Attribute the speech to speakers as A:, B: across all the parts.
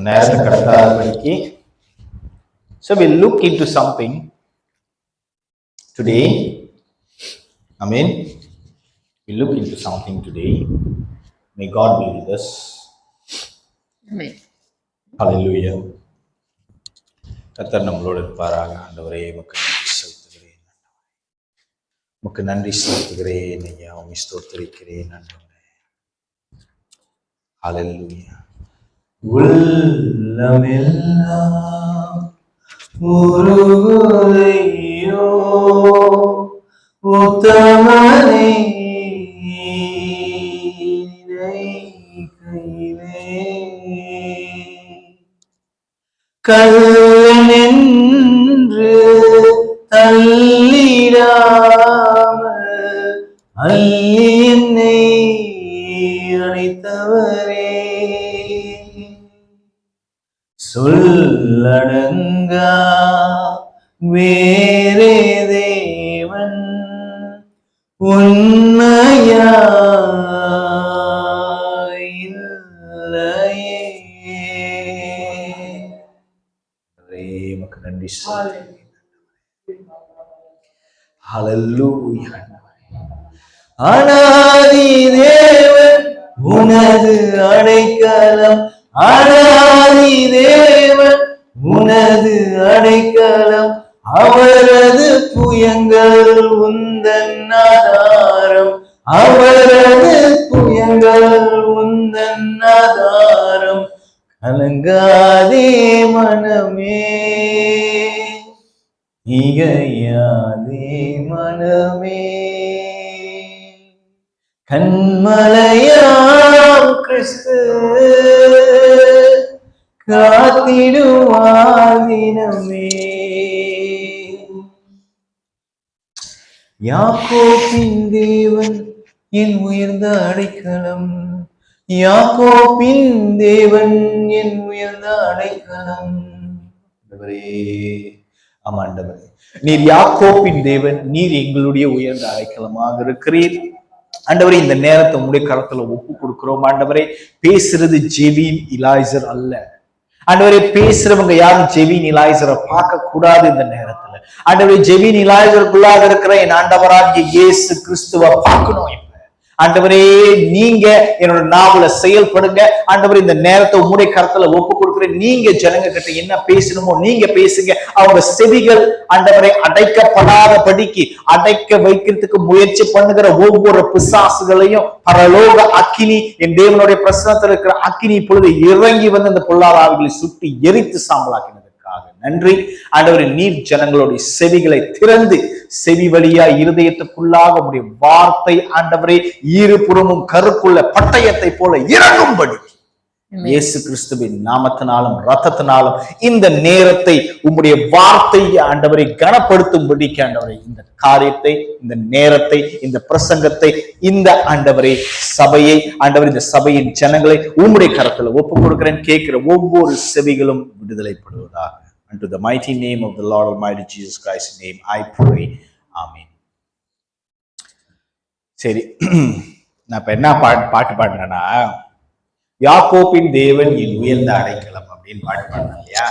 A: நேரத்தை கடத்தாதபடிக்கு. So we'll look into something today. Amen. We'll look into something today. May God be with us.
B: Amen.
A: Hallelujah. கர்த்தர் நம்மளோடு இருப்பாராக. ஆண்டவரே உமக்கு நன்றி செலுத்துகிறேன் ஐயா. உம்மை ஸ்தோத்திரிக்கிறேன் ஆண்டவரே. ஹல்லேலூயா. உள்ளமெல்லாம் உருகுதையோ உத்தமனே கையிலே கல்லென்று தள்ளிடாமல் அள்ளி என்னை அழைத்தவரே, சொல்லடங்கா வேறே தேவன் உண்மையா இல்லையே. நன்றி. ஹல்லேலூயா. அனாதி தேவன் உனது அடைக்கலம், அனாதி தேவன் உனது அடைக்கலம், அவரது புயங்கள் உந்தன் ஆதாரம், அவரது புயங்கள் உந்தன் ஆதாரம். கலங்காதே மனமே, இகையாதே மனமே, கண்மலையாம் கிறிஸ்து காத்திடுவார் தினமே. யாக்கோபின் தேவன் என் உயர்ந்த அடைக்கலம், யாக்கோபின் தேவன் என் உயர்ந்த அடைக்கலம். ஆமாண்டவரே, நீர் யாக்கோபின் தேவன், நீர் எங்களுடைய உயர்ந்த அடைக்கலமாக இருக்கிறீர். ஆண்டவரே, இந்த நேரத்தை உங்களுடைய கரத்துல ஒப்பு கொடுக்கிறோம். ஆண்டவரே, பேசுறது ஜெவின் இலாய்சர் அல்ல. ஆண்டவரே, பேசுறவங்க யாரும் ஜெவின் இலாய்சரை பார்க்க கூடாது. இந்த நேரத்துல ஆண்டவரே, ஜெவின் இலாய்சருக்குள்ளாக இருக்கிற என் ஆண்டவராகிய இயேசு கிறிஸ்துவை பார்க்கணும். ஆண்டவரே, நீங்க என்னோட நாவல செயல்படுங்க. ஆண்டவரே, இந்த நேரத்தை உம்முடைய கரத்துல ஒப்பு கொடுக்கிறேன். நீங்க ஜனங்க கிட்ட என்ன பேசணுமோ நீங்க பேசுங்க. அவங்க செவிகள் ஆண்டவரை அடைக்கப்படாதபடிக்கு அடைக்க வைக்கிறதுக்கு முயற்சி பண்ணுகிற ஒவ்வொரு பிசாசுகளையும் பரலோக அக்கினி, என் தேவனுடைய பிரசனத்தில் இருக்கிற அக்கினி பொழுது இறங்கி வந்து அந்த பொல்லாத ஆவிகளை சுட்டி எரித்து சாம்பலாக்கினதுக்காக நன்றி. ஆண்டவரே, நீர் ஜனங்களுடைய செவிகளை திறந்து செவி வழியா இருதயத்துக்குள்ளாக உடைய வார்த்தை ஆண்டவரே இருபுறமும் கருக்குள்ள பட்டயத்தை போல இறங்கும்படி இயேசு கிறிஸ்துவின் நாமத்தினாலும் இரத்தத்தினாலும் இந்த நேரத்தை உம்முடைய வார்த்தையை ஆண்டவரை கனப்படுத்தும்படி ஆண்டவரை இந்த காரியத்தை, இந்த நேரத்தை, இந்த பிரசங்கத்தை, இந்த ஆண்டவரை சபையை, ஆண்டவர் இந்த சபையின் ஜனங்களை உம்முடைய கரத்துல ஒப்பு கொடுக்கிறேன். கேட்கிற ஒவ்வொரு செவிகளும் விடுதலைப்படுவதாக. Unto the mighty name of the Lord Almighty Jesus Christ's name I pray. Amen. சரி, நான் இப்ப என்ன பாட்டு பாடுறேன்னா, யாக்கோபின் தேவன் என் உயர்ந்த அடைக்கலம் அப்படின்னு பாட்டு பாடுறேன் இல்லையா?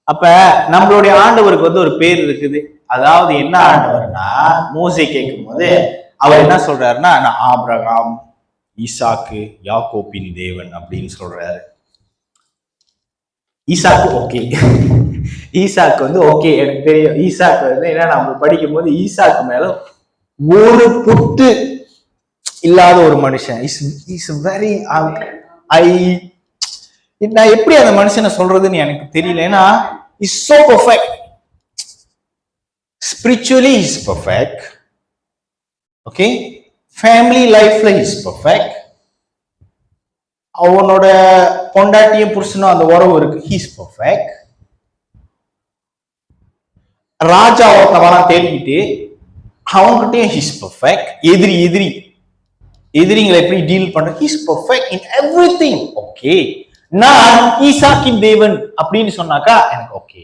A: அப்ப நம்மளுடைய ஆண்டவருக்கு வந்து ஒரு பேர் இருக்குது. அதாவது என்ன ஆண்டவர்னா, மோசே கேட்கும் போது அவர் என்ன சொல்றாருன்னா, நான் ஆபிரகாம், ஈசாக்கு, யாக்கோபின் தேவன் அப்படின்னு சொல்றாரு. ஈசாக்கு ஓகே, ஈசாக்கு வந்து ஓகே, எனக்கு தெரியும். ஈசாக்கு வந்து என்ன, நம்ம படிக்கும் போது ஈசாக்கு மேல ஒரு புத்து இல்லாத ஒரு மனுஷன். வெரி நான் எப்படி அந்த மனுஷனை சொல்றதுன்னு எனக்கு தெரியல. ஏன்னா is so perfect, spiritually is perfect, okay, family லைஃப்ல இஸ் பெர்ஃபெக்ட், அவனோட பொண்டாட்டியும் புருஷனும் அந்த உறவு இருக்கு, ஹீஸ் பெர்ஃபெக்ட். ராஜா ஒருத்தவெல்லாம் தேடிக்கிட்டு அவங்ககிட்டயும் ஹீஸ் பெர்ஃபெக்ட். எதிரிங்களை எப்படி டீல் பண்ற, ஹீஸ் பெர்ஃபெக்ட் இன் எவ்ரிதிங். ஓகே, நான் ஈசாக்கின் தேவன் அப்படின்னு சொன்னாக்கா எனக்கு ஓகே.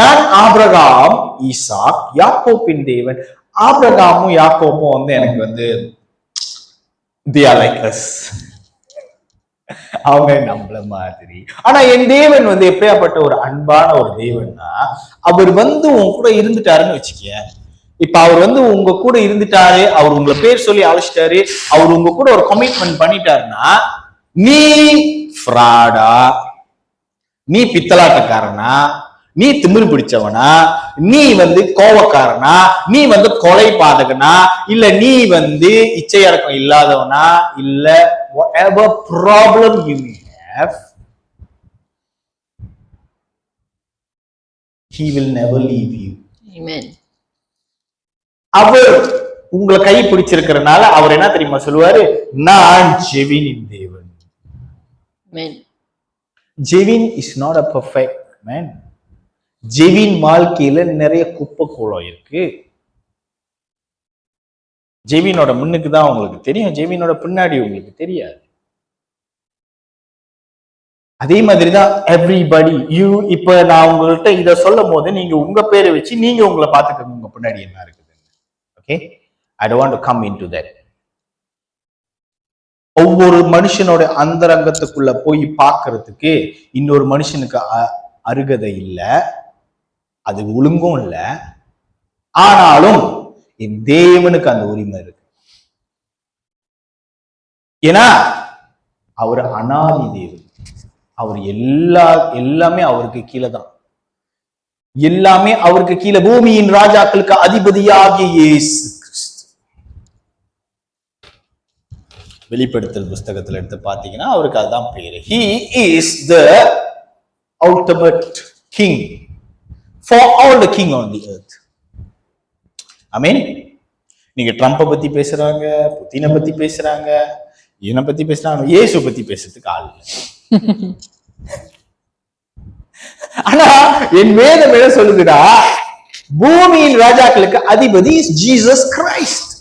A: நான் ஆபிரகாம், ஈசாக், யாக்கோபின் தேவன். ஆபிரகாமும் யாக்கோப்பும் வந்து எனக்கு வந்து they are like us. அவங்க நம்மள மாதிரி. ஆனா என் தேவன் வந்து எப்படியாப்பட்ட ஒரு அன்பான ஒரு தேவன்னா, அவர் வந்து உன் கூட இருந்துட்டாருன்னு வச்சுக்க. இப்ப அவர் வந்து உங்க கூட இருந்துட்டாரு, அவர் உங்களை பேர் சொல்லி அழைச்சிட்டாரு, அவர் உங்க கூட ஒரு கமிட்மெண்ட் பண்ணிட்டாருன்னா, நீ ஃப்ராடா, நீ பித்தலாட்டக்காரனா, நீ திமிரு பிடிச்சவனா, நீ வந்து கோவக்காரனா, நீ வந்து கொலை பாதகனா, இல்ல நீ வந்து இச்சையடக்கம் இல்லாதவனா, இல்ல whatever problem you may have, he will never leave you.
B: Amen.
A: அவர் உங்களை கை பிடிச்சிருக்கிறனால அவர் என்ன தெரியுமா சொல்லுவாரு? நான் ஜெவினின் தேவன்.
B: Amen.
A: Jevin is not a perfect man. Jevin வாழ்க்கையில நிறைய குப்பை கோலம் இருக்கு. ஜெவினோட முன்னுக்கு தான் உங்களுக்கு தெரியும், ஜெவினோட பின்னாடி உங்களுக்கு தெரியாது. அதே மாதிரிதான் எவ்ரிபடி யூ. இப்ப நான் உங்கள்கிட்ட இத சொல்லும் போது நீங்க உங்க பேரை வச்சு நீங்க உங்களை பாத்துக்கோங்க, உங்க பின்னாடி என்ன இருக்குது. Okay, I don't want to come into that. ஒவ்வொரு மனுஷனோட அந்தரங்கத்துக்குள்ள போய் பார்க்கிறதுக்கு இன்னொரு மனுஷனுக்கு அருகதை இல்லை, அது ஒழுங்கும் இல்லை. ஆனாலும் என் தேவனுக்கு அந்த உரிமை இருக்கு. ஏன்னா அவர் அனாதி தேவன். அவர் எல்லாமே அவருக்கு கீழே தான். எல்லாமே அவருக்கு கீழே. பூமியின் ராஜாக்களுக்கு அதிபதியாகிய இயேசு கிறிஸ்து. வெளிப்படுத்தல் புஸ்தகத்துல எடுத்து பாத்தீங்கன்னா அவருக்கு அதுதான் பேரு. He is the ultimate king for all the king on the earth. ஆமென். நீங்க ட்ரம்ப்பை பத்தி பேசுறாங்க, புதினை பத்தி பேசுறாங்க, இவனை பத்தி பேசுறாங்க, இயேசு பத்தி பேசுறதுக்கு ஆள் இல்லை. ஆனா என் வேதம் என்ன சொல்லுதுடா? பூமியின் ராஜாக்களுக்கு அதிபதி ஜீசஸ் கிரைஸ்ட்.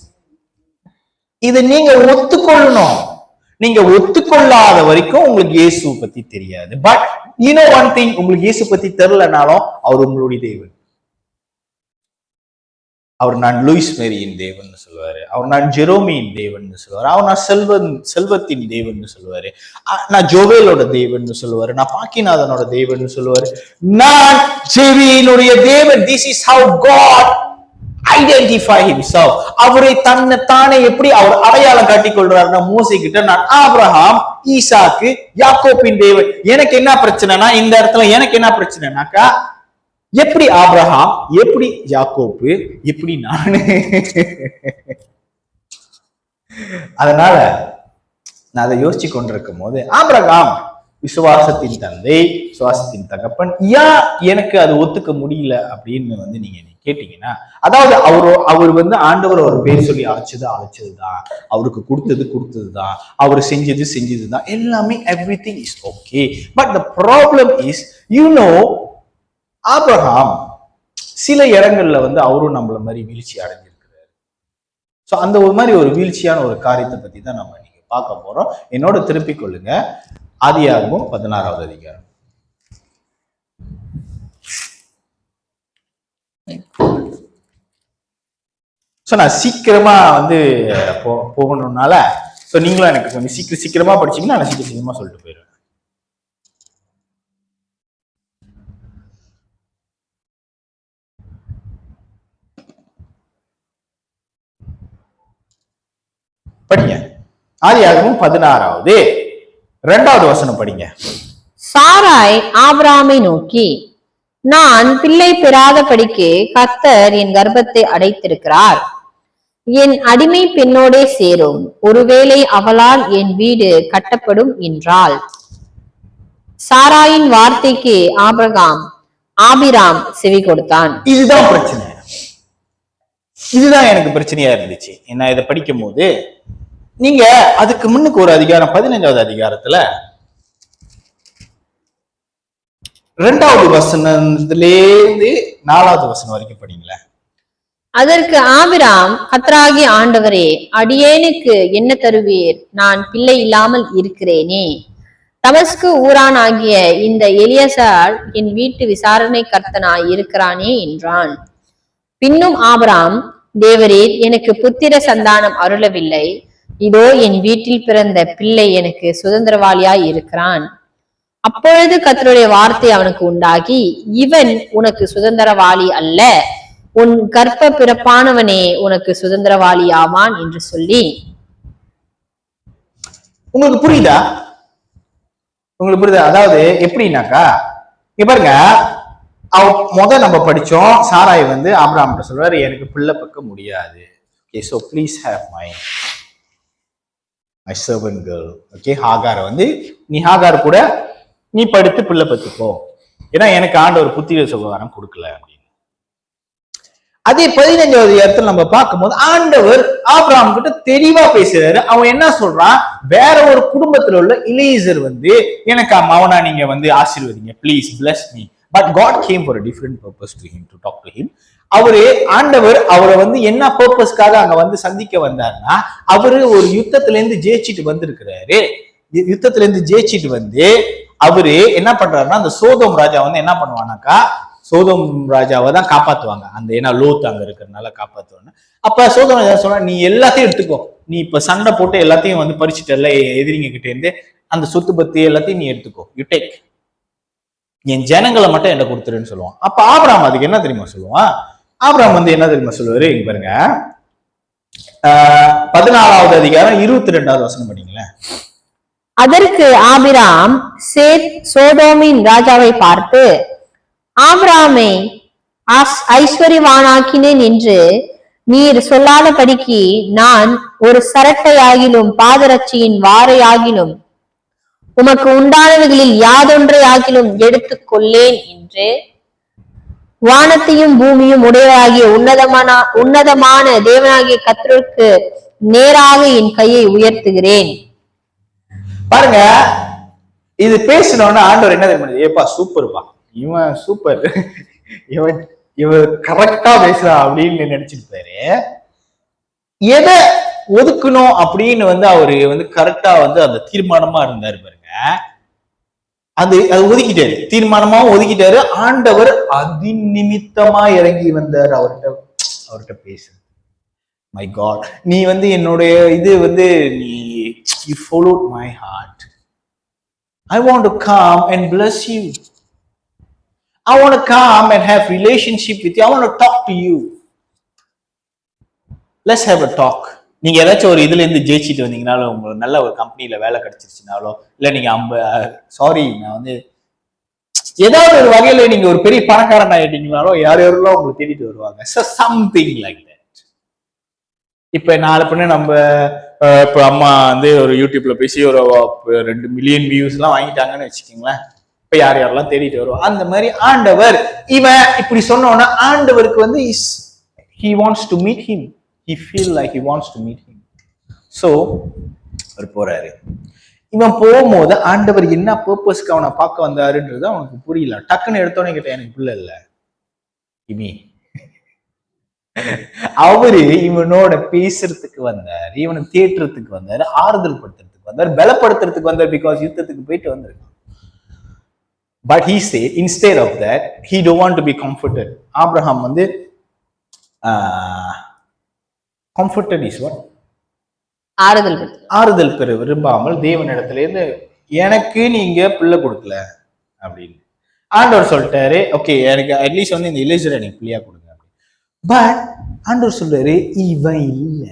A: இதை நீங்க ஒத்துக்கொள்ளணும். நீங்க ஒத்துக்கொள்ளாத வரைக்கும் உங்களுக்கு இயேசு பத்தி தெரியாது. But you know one thing, உங்களுக்கு இயேசு பத்தி தெரியலனாலும் அவர் உங்களுடைய தேவன். அவர் நான் லூயிஸ் மேரியின் தேவன் சொல்லுவாரு, அவர் நான் ஜெரோமியின் தேவன் சொல்லுவாரு, அவர் நான் செல்வத்தின் தேவன் சொல்லுவாரு, நான் ஜோவேலோட தேவன் சொல்லுவாரு, நான் பாக்கிநாதனோட தேவன் சொல்லுவாரு, நான் ஜெவியினுடைய தேவன். This is how God identify himself. அவரை தானே எப்படி அவர் அடையாளம் காட்டிக் கொள்றாருன்னா, மோசே கிட்ட நான் ஆபிரகாம், ஈசாக்கு, யாக்கோபின் தேவன். எனக்கு என்ன பிரச்சனைனா, இந்த இடத்துல எனக்கு என்ன பிரச்சனைனாக்கா, எப்படி ஆபிரகாம், எப்படி யாக்கோப்பு, எப்படி நானு. அதனால நான் அதை யோசிச்சு கொண்டிருக்கும் போது, ஆபிரகாம் விசுவாசத்தின் தந்தை, விசுவாசத்தின் தகப்பன், எனக்கு அது ஒத்துக்க முடியல அப்படின்னு வந்து நீங்க கேட்டீங்கன்னா, அதாவது அவர் வந்து ஆண்டவர் ஒரு பேர் சொல்லி அழைச்சதுதான், அவருக்கு கொடுத்ததுதான், அவர் செஞ்சதுதான், எல்லாமே everything is okay. But the problem is, you know, Abraham சில இடங்கள்ல வந்து அவரும் நம்மள மாதிரி வீழ்ச்சி அடைஞ்சிருக்கிறாரு. சோ அந்த ஒரு மாதிரி ஒரு வீழ்ச்சியான ஒரு காரியத்தை பத்தி தான் நம்ம இன்னைக்கு பார்க்க போறோம். என்னோட திருப்பிக் கொள்ளுங்க, ஆதியாகமம் 16வது அதிகாரம். சோ நான் சீக்கிரமா வந்து போகணும்னால சோ நீங்களும் எனக்கு கொஞ்சம் சீக்கிரமா படிச்சீங்கன்னா நான் சீக்கிரமா சொல்லிட்டு போயிடுவேன். படிங்க. ஆதியாகமம் 16வது 2வது வசனம் படிங்க.
B: சாராய் ஆபிரகாமை நோக்கி, நான் பிள்ளை பெறாதபடிக்கு கர்த்தர் என் கர்ப்பத்தை அடைத்திருக்கிறார், என் அடிமை பெண்ணோடே சேரும், ஒருவேளை அவளால் என் வீடு கட்டப்படும் என்றாள். சாராயின் வார்த்தைக்கு ஆபிராம் செவி கொடுத்தான்.
A: இதுதான் பிரச்சனை. இதுதான் எனக்கு பிரச்சனையா இருந்துச்சு. நான் இதை படிக்கும் போது, நீங்க அதுக்கு முன்னுக்கு ஒரு அதிகாரம் 15வது அதிகாரத்துல 2வது வசனத்திலேருந்து 4வது வசனம் வரைக்கும் படிங்களேன்.
B: அதற்கு ஆபிராம், கர்த்தராகிய ஆண்டவரே, அடியேனுக்கு என்ன தருவீர்? நான் பிள்ளை இல்லாமல் இருக்கிறேனே. தமஸ்கு ஊரான் ஆகிய இந்த எலியசார் என் வீட்டு விசாரணை கர்த்தனாய் இருக்கிறானே என்றான். பின்னும் ஆபிராம், தேவரீர் எனக்கு புத்திர சந்தானம் அருளவில்லை, இதோ என் வீட்டில் பிறந்த பிள்ளை எனக்கு சுதந்திரவாளியாய் இருக்கிறான். அப்பொழுது கர்த்தருடைய வார்த்தை அவனுக்கு உண்டாகி, இவன் உனக்கு சுதந்திரவாளி அல்ல, உன் கர்ப்ப பிறப்பானவனே உனக்கு சுதந்திரவாளி ஆவான் என்று சொல்லி.
A: உங்களுக்கு புரியுதா? உங்களுக்கு புரியுதா? அதாவது எப்படின்னாக்கா, பாருங்க, நம்ம படிச்சோம், சாராய் வந்து ஆபிரகாம் சொல்றாரு, எனக்கு பிள்ளை பக்க முடியாது. Okay, so please have my servant girl. Okay, ஹாகார வந்து நீ ஹாகார் கூட நீ படுத்து பிள்ளை பத்துக்கோ, ஏன்னா எனக்கு ஆண்டவர் புத்திர சுகாரம் கொடுக்கல அப்படின்னு. அதே 15வது இடத்துல நம்ம பார்க்கும்போது ஆண்டவர் ஆபிரகாம் கிட்ட தெளிவா பேசுறாரு. அவன் என்ன சொல்றான், வேற ஒரு குடும்பத்துல உள்ள எலியேசர் வந்து எனக்கு அவனா நீங்க வந்து ஆசீர்வதிங்க, please bless me. But God came for a different purpose to him, to talk to him. ஆண்டவர் அவரை வந்து என்ன பர்பஸ்க்காக அங்க வந்து சந்திக்க வந்தாருன்னா, அவரு ஒரு யுத்தத்துல இருந்து ஜெயிச்சுட்டு வந்திருக்கிறாரு. யுத்தத்துல இருந்து ஜெயிச்சுட்டு வந்து அவரு என்ன பண்றாருன்னா, அந்த சோதோம் ராஜா வந்து என்ன பண்ணுவானாக்கா, சோதோம் ராஜாவை தான் காப்பாத்துவாங்க. அந்த ஏன்னா லோத் அங்க இருக்கிறதுனால காப்பாத்துவாங்க. அப்ப சோதோம் ராஜா சொன்னா, நீ எல்லாத்தையும் எடுத்துக்கோ, நீ இப்ப சண்டை போட்டு எல்லாத்தையும் வந்து பறிச்சுட்டல எதிரிங்க கிட்ட இருந்து, அந்த சொத்து பத்தி எல்லாத்தையும் நீ எடுத்துக்கோ, யூ டேக், என் ஜனங்களை மட்டும் என்ன கொடுத்துருன்னு சொல்லுவான். அப்ப ஆபிரகாம் அதுக்கு என்ன தெரியுமா சொல்லுவான்? ஆபிரகாம் வந்து என்ன தெரியுமா சொல்லுவாரு? இங்க பாருங்க, 14வது அதிகாரம் 22வது வசனம் படிங்களேன்.
B: அதற்கு ஆபிராம் சோதோமின் ராஜாவை பார்த்து, ஆபிராமை ஐஸ்வர்யவானாக்கினேன் என்று நீர் சொல்லாதபடிக்கு நான் ஒரு சரட்டையாகிலும் பாதரட்சியின் வாரையாகிலும் உமக்கு உண்டானவைகளில் யாதொன்றை ஆகிலும் எடுத்துக் கொள்ளேன் என்று வானத்தையும் பூமியும் உடையவாகிய உன்னதமான தேவனாகிய கர்த்தருக்கு நேராக என் கையை உயர்த்துகிறேன்.
A: பாருங்க, இது பேசினோன்னா ஆண்டவர் என்ன தெரியுமா, ஏப்பா சூப்பர்ப்பா, இவன் சூப்பர், இவன் கரெக்டா பேசுறான் அப்படின்னு நினைச்சிருப்பாரு. எதை ஒதுக்கணும் அப்படின்னு வந்து அவரு வந்து கரெக்டா வந்து அந்த தீர்மானமா இருந்தாரு பாருங்க. அது ஒதுக்கிட்டாரு, தீர்மானமாவும் ஒதுக்கிட்டாரு. ஆண்டவர் அதிநிமித்தமா இறங்கி வந்தார் அவர்கிட்ட பேச. மை காட், நீ வந்து என்னுடைய இது வந்து நீ you followed my heart. I want to come and bless you. I want to come and have relationship with you. I want to talk to you. Let's have a talk. நீங்க ஏதாச்சும் ஒரு இதுல இருந்து ஜெயிச்சுட்டு வந்தீங்கனாலும், உங்களுக்கு நல்ல ஒரு கம்பெனில வேலை கிடைச்சிருச்சுனாலோ, இல்ல நீங்க நான் வந்து ஏதாவது ஒரு வகையில நீங்க ஒரு பெரிய பணக்காரன் ஆயிட்டீங்கனாலோ, யாரெல்லாம் உங்களுக்கு தேடிட்டு வருவாங்க. Something like that. இப்ப நாலு பண்ண நம்ம இப்ப அம்மா வந்து ஒரு யூடியூப்ல பேசி ஒரு 2 மில்லியன் வியூஸ் எல்லாம் வாங்கிட்டாங்கன்னு வச்சுக்கோங்களேன். இப்ப யாரெல்லாம் தேடிட்டு வருவோம். அந்த மாதிரி ஆண்டவர் இவன் இப்படி சொன்னோன்னா, ஆண்டவருக்கு வந்து he wants to meet him. He feel like he wants to meet him. So அவர் போறாரு. இவன் போகும்போது ஆண்டவர் என்ன பர்பஸ்க்கு அவனை பார்க்க வந்தாருன்றது அவனுக்கு புரியல. டக்குன்னு எடுத்தோன்னே கேட்ட, எனக்கு பிள்ளை இல்ல இனி. அவரு இவனோட பேசுறதுக்கு வந்தார், இவனை தேட்டுறதுக்கு வந்தார், ஆறுதல் படுத்துறதுக்கு வந்தார், பலப்படுத்துறதுக்கு வந்தார். பிகாஸ் யுத்தத்துக்கு போயிட்டு வந்திருக்கான். But he said, instead of that, he don't want to be comforted. Abraham வந்து comforted is what? ஆறுதல் பெற விரும்பாமல் தேவனிடத்துல இருந்து, எனக்கு நீங்க பிள்ளை கொடுக்கல அப்படின்னு ஆண்டவர் சொல்லிட்டாரு. ஓகே, எனக்கு அட்லீஸ்ட் வந்து இந்த எலியேசர் எனக்கு பிள்ளையா கொடுங்க. பட் ஆண்டவர் சொல்றாரு, இவன் இல்ல,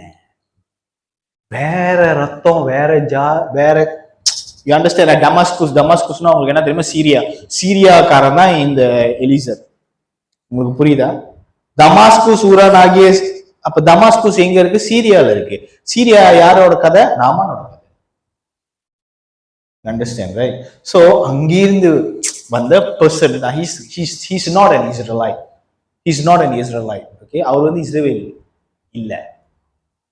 A: வேற ரத்தம், வேற யூ அண்டர்ஸ்டாண்ட்? டமாஸ்குஸ்னா உங்களுக்கு என்ன தெரியுமா? சீரியாக்காரன் தான் இந்த எலியேசர். உங்களுக்கு புரியுதா? தமாஸ்குஸ் ஊரான் ஆகிய, அப்ப தமாஸ்குஸ் எங்க இருக்கு? சீரியால இருக்கு. சீரியா யாரோட கதை? நாமானோட கதை. Understand right? சோ அங்கிருந்து வந்த பர்சன் தான். he's not an Israelite. He's not an Israelite. Okay, அவர் வந்து இஸ்ரவேல் இல்ல,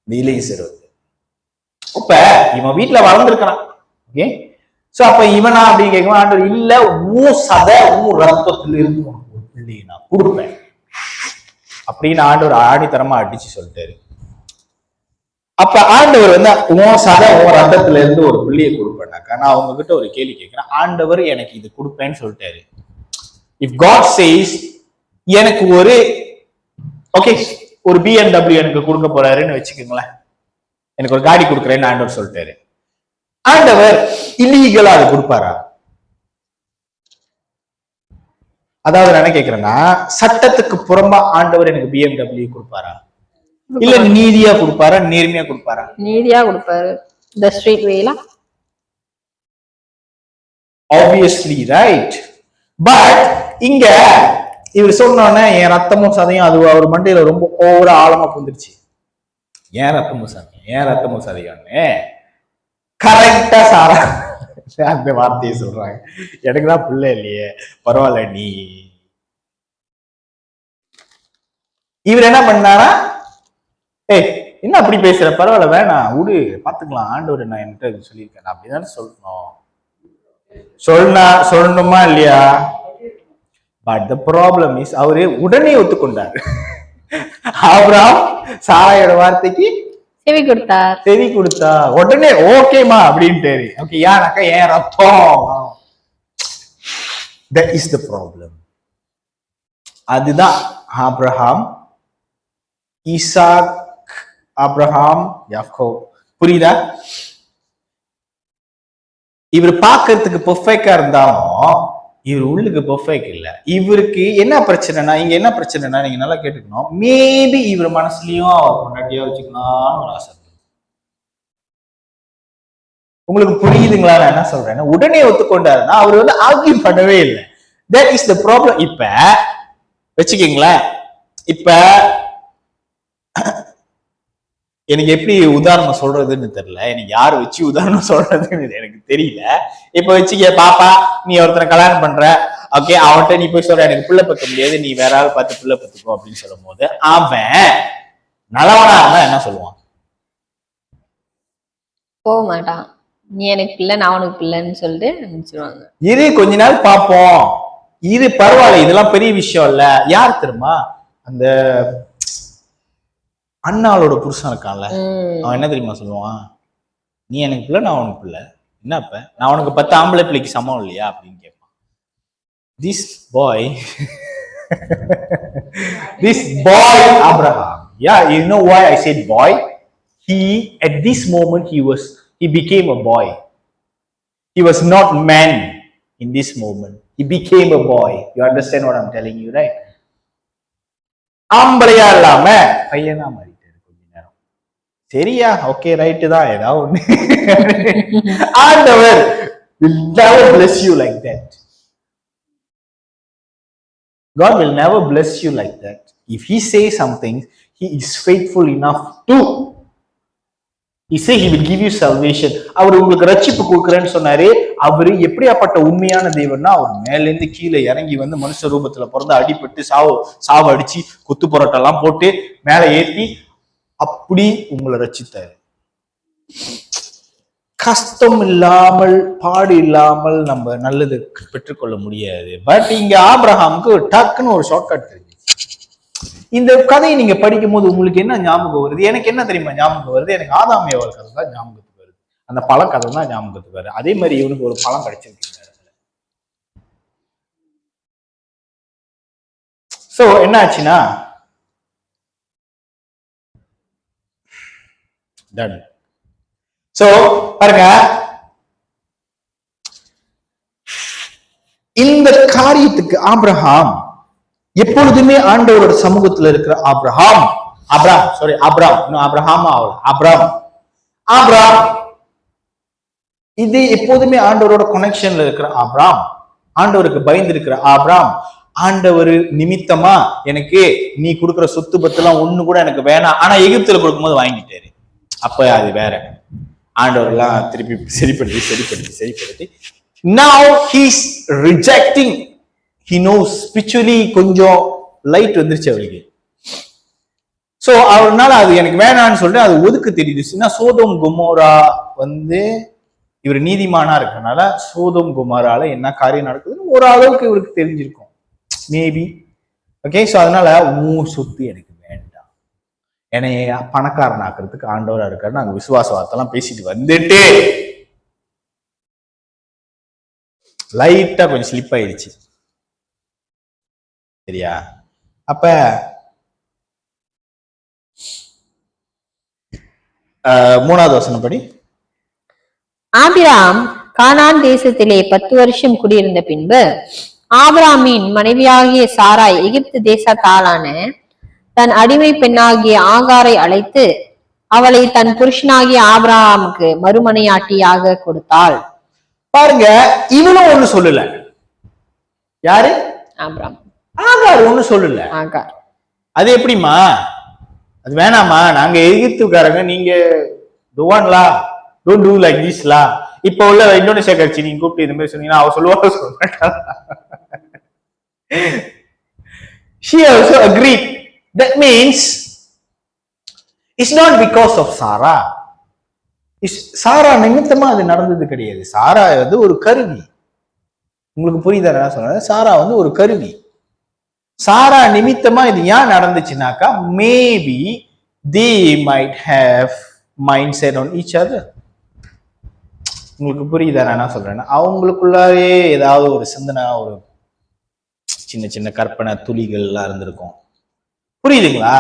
A: எலியேசர் வந்து. அப்ப இவன் வீட்டுல வளர்ந்துருக்கான். ஓகே, சோ அப்ப இவனா அப்படின்னு கேட்கும். ஆண்டவர் இல்ல, உன் சதை உன் ரத்தத்துல இருந்து உனக்கு ஒரு பிள்ளையை நான் கொடுப்பேன் அப்படின்னு ஆண்டவர் ஆணித்தரமா அடிச்சு சொல்லிட்டாரு. அப்ப ஆண்டவர் வந்து உன் சதை உன் ரத்தத்துல இருந்து ஒரு பிள்ளையை கொடுப்பேன்னாக்கா, நான் அவங்க கிட்ட ஒரு கேள்வி கேட்கிறேன். ஆண்டவர் எனக்கு இது கொடுப்பேன்னு சொல்லிட்டாரு. இஃப் காட் சேஸ் எனக்கு ஒரு BMW எனக்கு கொடுக்க போறாருன்னு வச்சுக்கோங்களேன், எனக்கு ஒரு காடி கொடுக்குறேன்னு ஆண்டவர் சொல்லிட்டாரு. ஆண்டவர் இல்லீகலா அது கொடுப்பாரா? அதாவது நான் என்ன கேக்குறேன்னா, சட்டத்துக்கு புறம்பா ஆண்டவர் எனக்கு BMW கொடுப்பாரா? இல்ல நீதியா கொடுப்பாரா, நேர்மையா கொடுப்பாரா?
B: நீதியா கொடுப்பாரு. தி ஸ்ட்ரீட் வேல.
A: Obviously right. பட் இங்க இவர் சொன்னோன்னே என் ரத்தமும் சதையும் அது அவர் மண்டையில ரொம்ப ஓவரா ஆழமா புந்துருச்சு. ஏன் ரத்தமும் சதையும், ஏன் ரத்தமும் சதையான்னு கரெக்டா சாரா அந்த வார்த்தையை சொல்றாங்க. எனக்குதான் பிள்ளை இல்லையே, பரவாயில்ல நீ. இவர் என்ன பண்ணாரா, ஏய் என்ன அப்படி பேசுற, பரவாயில்ல வேணாம் விடு பாத்துக்கலாம், ஆண்டவர் நான் என்கிட்ட சொல்லியிருக்கேன் அப்படிதானே சொல்லணும். சொல்லணுமா இல்லையா? பட் த ப்ராப்ளம் இஸ் அவரு உடனே ஒத்துக்கொண்டார். ஆபிரகாம் சாராயோட வார்த்தைக்கு செவி கொடுத்தா உடனே ஓகேமா அப்படின்ட்டு. ஓகே யானாக்கா ஏன் ரத்தம். That is the problem. அதுதான் ஆபிரகாம், ஈசாக், ஆபிரகாம், யாக்கோப். புரியுதா? இவர் பார்க்கறதுக்கு பெர்ஃபெக்டா இருந்தாலும் இவர் உள்ளுக்கு பெர்ஃபெக்ட் இல்ல. இவருக்கு என்ன பிரச்சனைனா, இங்க என்ன பிரச்சனைனா நீங்க நல்லா கேட்டுக்கணும். மேபி இவர் மனசுலயும் அவர் பொண்டாட்டியா வச்சுக்கலாம்னு ஒரு ஆசை. உங்களுக்கு புரியுதுங்களா நான் என்ன சொல்றேன்னா? உடனே ஒத்துக்கொண்டாருன்னா அவர் வந்து ஆர்கியூ பண்ணவே இல்லை. That is the problem. இப்ப வச்சுக்கீங்களேன், இப்ப எனக்கு எப்படி உதாரணம் சொல்றதுன்னு தெரியல, எனக்கு யாரு வச்சு உதாரணம் சொல்றதுன்னு எனக்கு தெரியல. இப்ப வச்சுக்க பாப்பா, நீ ஒருத்தனை கல்யாணம் பண்ற, ஓகே, அவன்கிட்ட நீ போய் சொல்ற எனக்கு பிள்ளை பத்த முடியாது, நீ வேற ஆள் பார்த்து பிள்ளை பத்துக்கோ அப்படின்னு சொல்லும் போது அவன் நல்லவனா இருந்தா என்ன சொல்லுவான்?
B: போக மாட்டான். நீ எனக்கு பிள்ளை, நான் உனக்கு பிள்ளைன்னு சொல்லிட்டு நினைச்சிருவாங்க.
A: இரு கொஞ்ச நாள் பார்ப்போம், இது பரவாயில்ல, இதெல்லாம் பெரிய விஷயம் இல்ல. யார் தெரியுமா, அந்த அண்ணாளோட புருஷன் இருக்கான்ல, அவன் என்ன தெரியுமா சொல்லுவான்? நீ எனக்கு பிள்ளை, நான் உனக்கு பிள்ளை, என்னப்ப நான் உனக்கு 10 ஆம்பளை பிள்ளைக்கு சமம் இல்லையா அப்படின்னு கேட்பான். This boy Abraham, yeah, you know why I said boy? He at this moment he became a boy. He was not man in this moment. He became a boy. You understand what I'm telling you, right? ஆம்பளையா இல்லாம பையனா மாறிட்டாரு கொஞ்ச நேரம். சரியா, okay right தான், ஏதாவது ஒண்ணு. ஆண்டவர் will never bless you like that. God will never bless you like that. If he says something, he is faithful enough to. He say he will give you salvation. அவர் உங்களுக்கு ரட்சிப்பு கொடுக்குறேன்னு சொன்னாரு. அவரு எப்படியாப்பட்ட உண்மையான தேவன்னா, அவர் மேல இருந்து கீழே இறங்கி வந்து மனுஷ ரூபத்துல பிறந்து அடிபட்டு சாவு அடிச்சு குத்து புரோட்டெல்லாம் போட்டு மேல ஏற்றி அப்படி உங்களை ரட்சித்தாரு. கஷ்டம் இல்லாமல் பாடு இல்லாமல் நம்ம நல்லது பெற்றுக்கொள்ள முடியாது. பட் இங்க ஆபிரகாமுக்கு டக்குன்னு ஒரு ஷார்ட்கட் தெரிஞ்சு. இந்த கதையை நீங்க படிக்கும் போது உங்களுக்கு என்ன ஞாபகம் வருது? எனக்கு என்ன தெரியுமா ஞாபகம் வருது? எனக்கு ஆதாம் ஏவாள் கதை தான் ஞாபகத்துக்கு வருது. அந்த பழக்கதை தான் ஞாபகத்துக்கு வருது. அதே மாதிரி இவனுக்கு ஒரு பழம் கிடைச்சிருக்கு. சோ என்ன ஆச்சுன்னா, டன். சோ பாருங்க, இந்த காரியத்துக்கு ஆபிரகாம் எப்பொழுதுமே ஆண்டவரோட சமூகத்துல இருக்கிற ஆபிரகாம் இது எப்போதுமே ஆண்டவரோட கனெக்ஷன்ல இருக்கிற ஆபிரகாம், ஆண்டவருக்கு பயந்து இருக்கிற ஆபிரகாம், ஆண்டவர் நிமித்தமா எனக்கு நீ கொடுக்குற சொத்து பத்தெல்லாம் ஒண்ணு கூட எனக்கு வேணாம், ஆனா எகிப்துல கொடுக்கும்போது வாங்கிட்டாரு. அப்ப அது வேற, ஆண்டவர் எல்லாம் திருப்பி சரிப்படுத்தி now he's rejecting. he knows spiritually கொஞ்சம் லைட் வந்துருச்சு அவருக்கு. சோ அவர்னால அது எனக்கு வேணான்னு சொல்லிட்டு அது ஒதுக்க தெரியுதுன்னா, சோதோம் கொமோரா வந்து இவர் நீதிமானா இருக்கனால சோதோம் கொமோரால என்ன காரியம் நடக்குதுன்னு ஓரளவுக்கு இவருக்கு தெரிஞ்சிருக்கும் மேபி. ஓகே, சோ அதனால சொத்து எனக்கு வேண்டாம், என்னைய பணக்காரன் ஆக்குறதுக்கு ஆண்டவரா இருக்காரு, நாங்க விசுவாச வார்த்தைலாம் பேசிட்டு வந்துட்டு லைட்டா கொஞ்சம் ஸ்லிப் ஆயிடுச்சு. சரியா? அப்ப 3வது வசனம் படி.
B: ஆபிராம் கானான் தேசத்திலே 10 வருஷம் குடியிருந்த பின்பு ஆபிராமின் மனைவியாகிய சாராய் எகிப்து தேசத்தாலான தன் அடிமை பெண்ணாகிய ஆகாரை அழைத்து அவளை தன் புருஷனாகிய ஆபிரகாமுக்கு மறுமனையாட்டியாக கொடுத்தாள்.
A: பாருங்க, இவனும் ஒண்ணு சொல்லல. யாரு?
B: ஆபிராம்.
A: ஆகார் ஒண்ணு சொல்லல.
B: ஆகார்.
A: அது எப்படிமா? அது வேணாமா, நாங்க எகிப்துக்காரங்க, நீங்க துவான்லா டோன்ட் டூ லைக் திஸ்லா. இப்ப உள்ள இந்தோனேஷியா கட்சி நீங்க கூப்பிட்டு இந்த மாதிரி சொன்னீங்கன்னா அவ சொல்லுவா, சொல்ல மாட்டாளா? She also agreed. That means it's not because of Sarah. சாரா நிமித்தமா அது நடந்தது கிடையாது. சாரா வந்து ஒரு கருவி. உங்களுக்கு புரியுதா நான் சொன்னேன்? சாரா வந்து ஒரு கருவி. சாரா நிமித்தமா இது ஏன் நடந்துச்சுனாக்கா, maybe they might have mindset on each other. உங்களுக்கு புரியுதா நான் என்ன சொல்றேன்னா, அவங்களுக்குள்ளாவே ஏதாவது ஒரு சிந்தனை, ஒரு சின்ன சின்ன கற்பனை துளிகள் எல்லாம் இருந்திருக்கும். புரியுதுங்களா?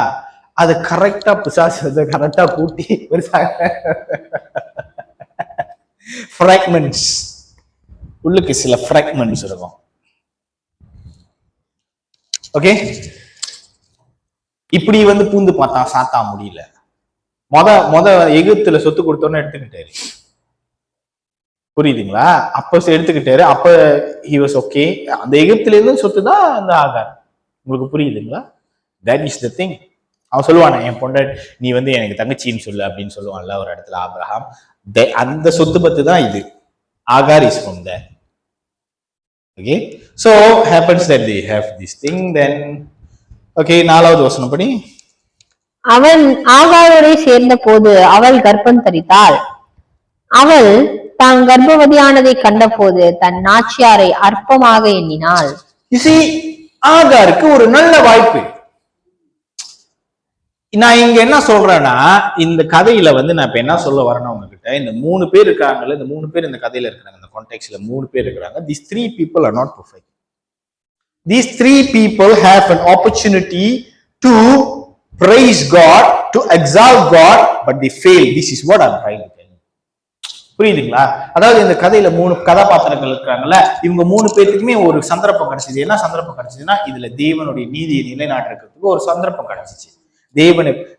A: அது கரெக்டா பிசாசு கரெக்டா கூட்டி ஒரு ஃப்ராக்மெண்ட்ஸ், உள்ளுக்கு சில ஃப்ராக்மெண்ட்ஸ் இருக்கும். ஓகே, இப்படி வந்து பூந்து பார்த்தா சாத்தா முடியல. மொத எகிப்துல சொத்து கொடுத்தோன்னு எடுத்துக்கிட்டாரு. புரியுதுங்களா? அப்ப எடுத்துக்கிட்டாரு. அப்ப he was okay. அந்த எகிப்துல இருந்து சொத்து தான் அந்த ஆகார். உங்களுக்கு புரியுதுங்களா? That is the thing. அவன் சொல்லுவானே, என் பொண்ட நீ வந்து எனக்கு தங்கச்சின்னு சொல்லு அப்படின்னு சொல்லுவான்ல ஒரு இடத்துல ஆபிரகாம். அந்த சொத்து பத்து தான் இது. ஆகார் is from there. Okay, so happens that they have this thing. Then okay, 4வது வசனம் படி.
B: அவன் ஆகாரோடே சேர்ந்த போது அவள் கர்ப்பம் தரித்தாள். அவள் தான் கர்ப்பவதியானதை கண்டபோது தன் நாச்சியாரை அற்பமாக எண்ணினாள்.
A: ஆகாருக்கு ஒரு நல்ல வாய்ப்பு. நான் இங்க என்ன சொல்றேன்னா, இந்த கதையில வந்து நான் இப்ப என்ன சொல்ல வரேன்னா உங்ககிட்ட, இந்த 3 பேர் இருக்காங்கல்ல, இந்த 3 பேர் இந்த கதையில இருக்கிறாங்க, இந்த கான்டெக்ஸ்ட்ல 3 பேர் இருக்கிறாங்க. These 3 people are not perfect. These 3 people have an opportunity to praise God, to exalt God, but they fail. This is what I'm trying to tell you. புரியுதுங்களா? அதாவது இந்த கதையில 3 கதாபாத்திரங்கள் இருக்காங்கல்ல, இவங்க 3 பேருக்குமே ஒரு சந்தர்ப்பம் கிடைச்சது. என்ன சந்தர்ப்பம் கிடைச்சதுன்னா, இதுல தேவனுடைய நீதியை நிலைநாட்டுறதுக்கு ஒரு சந்தர்ப்பம் கிடைச்சிச்சு.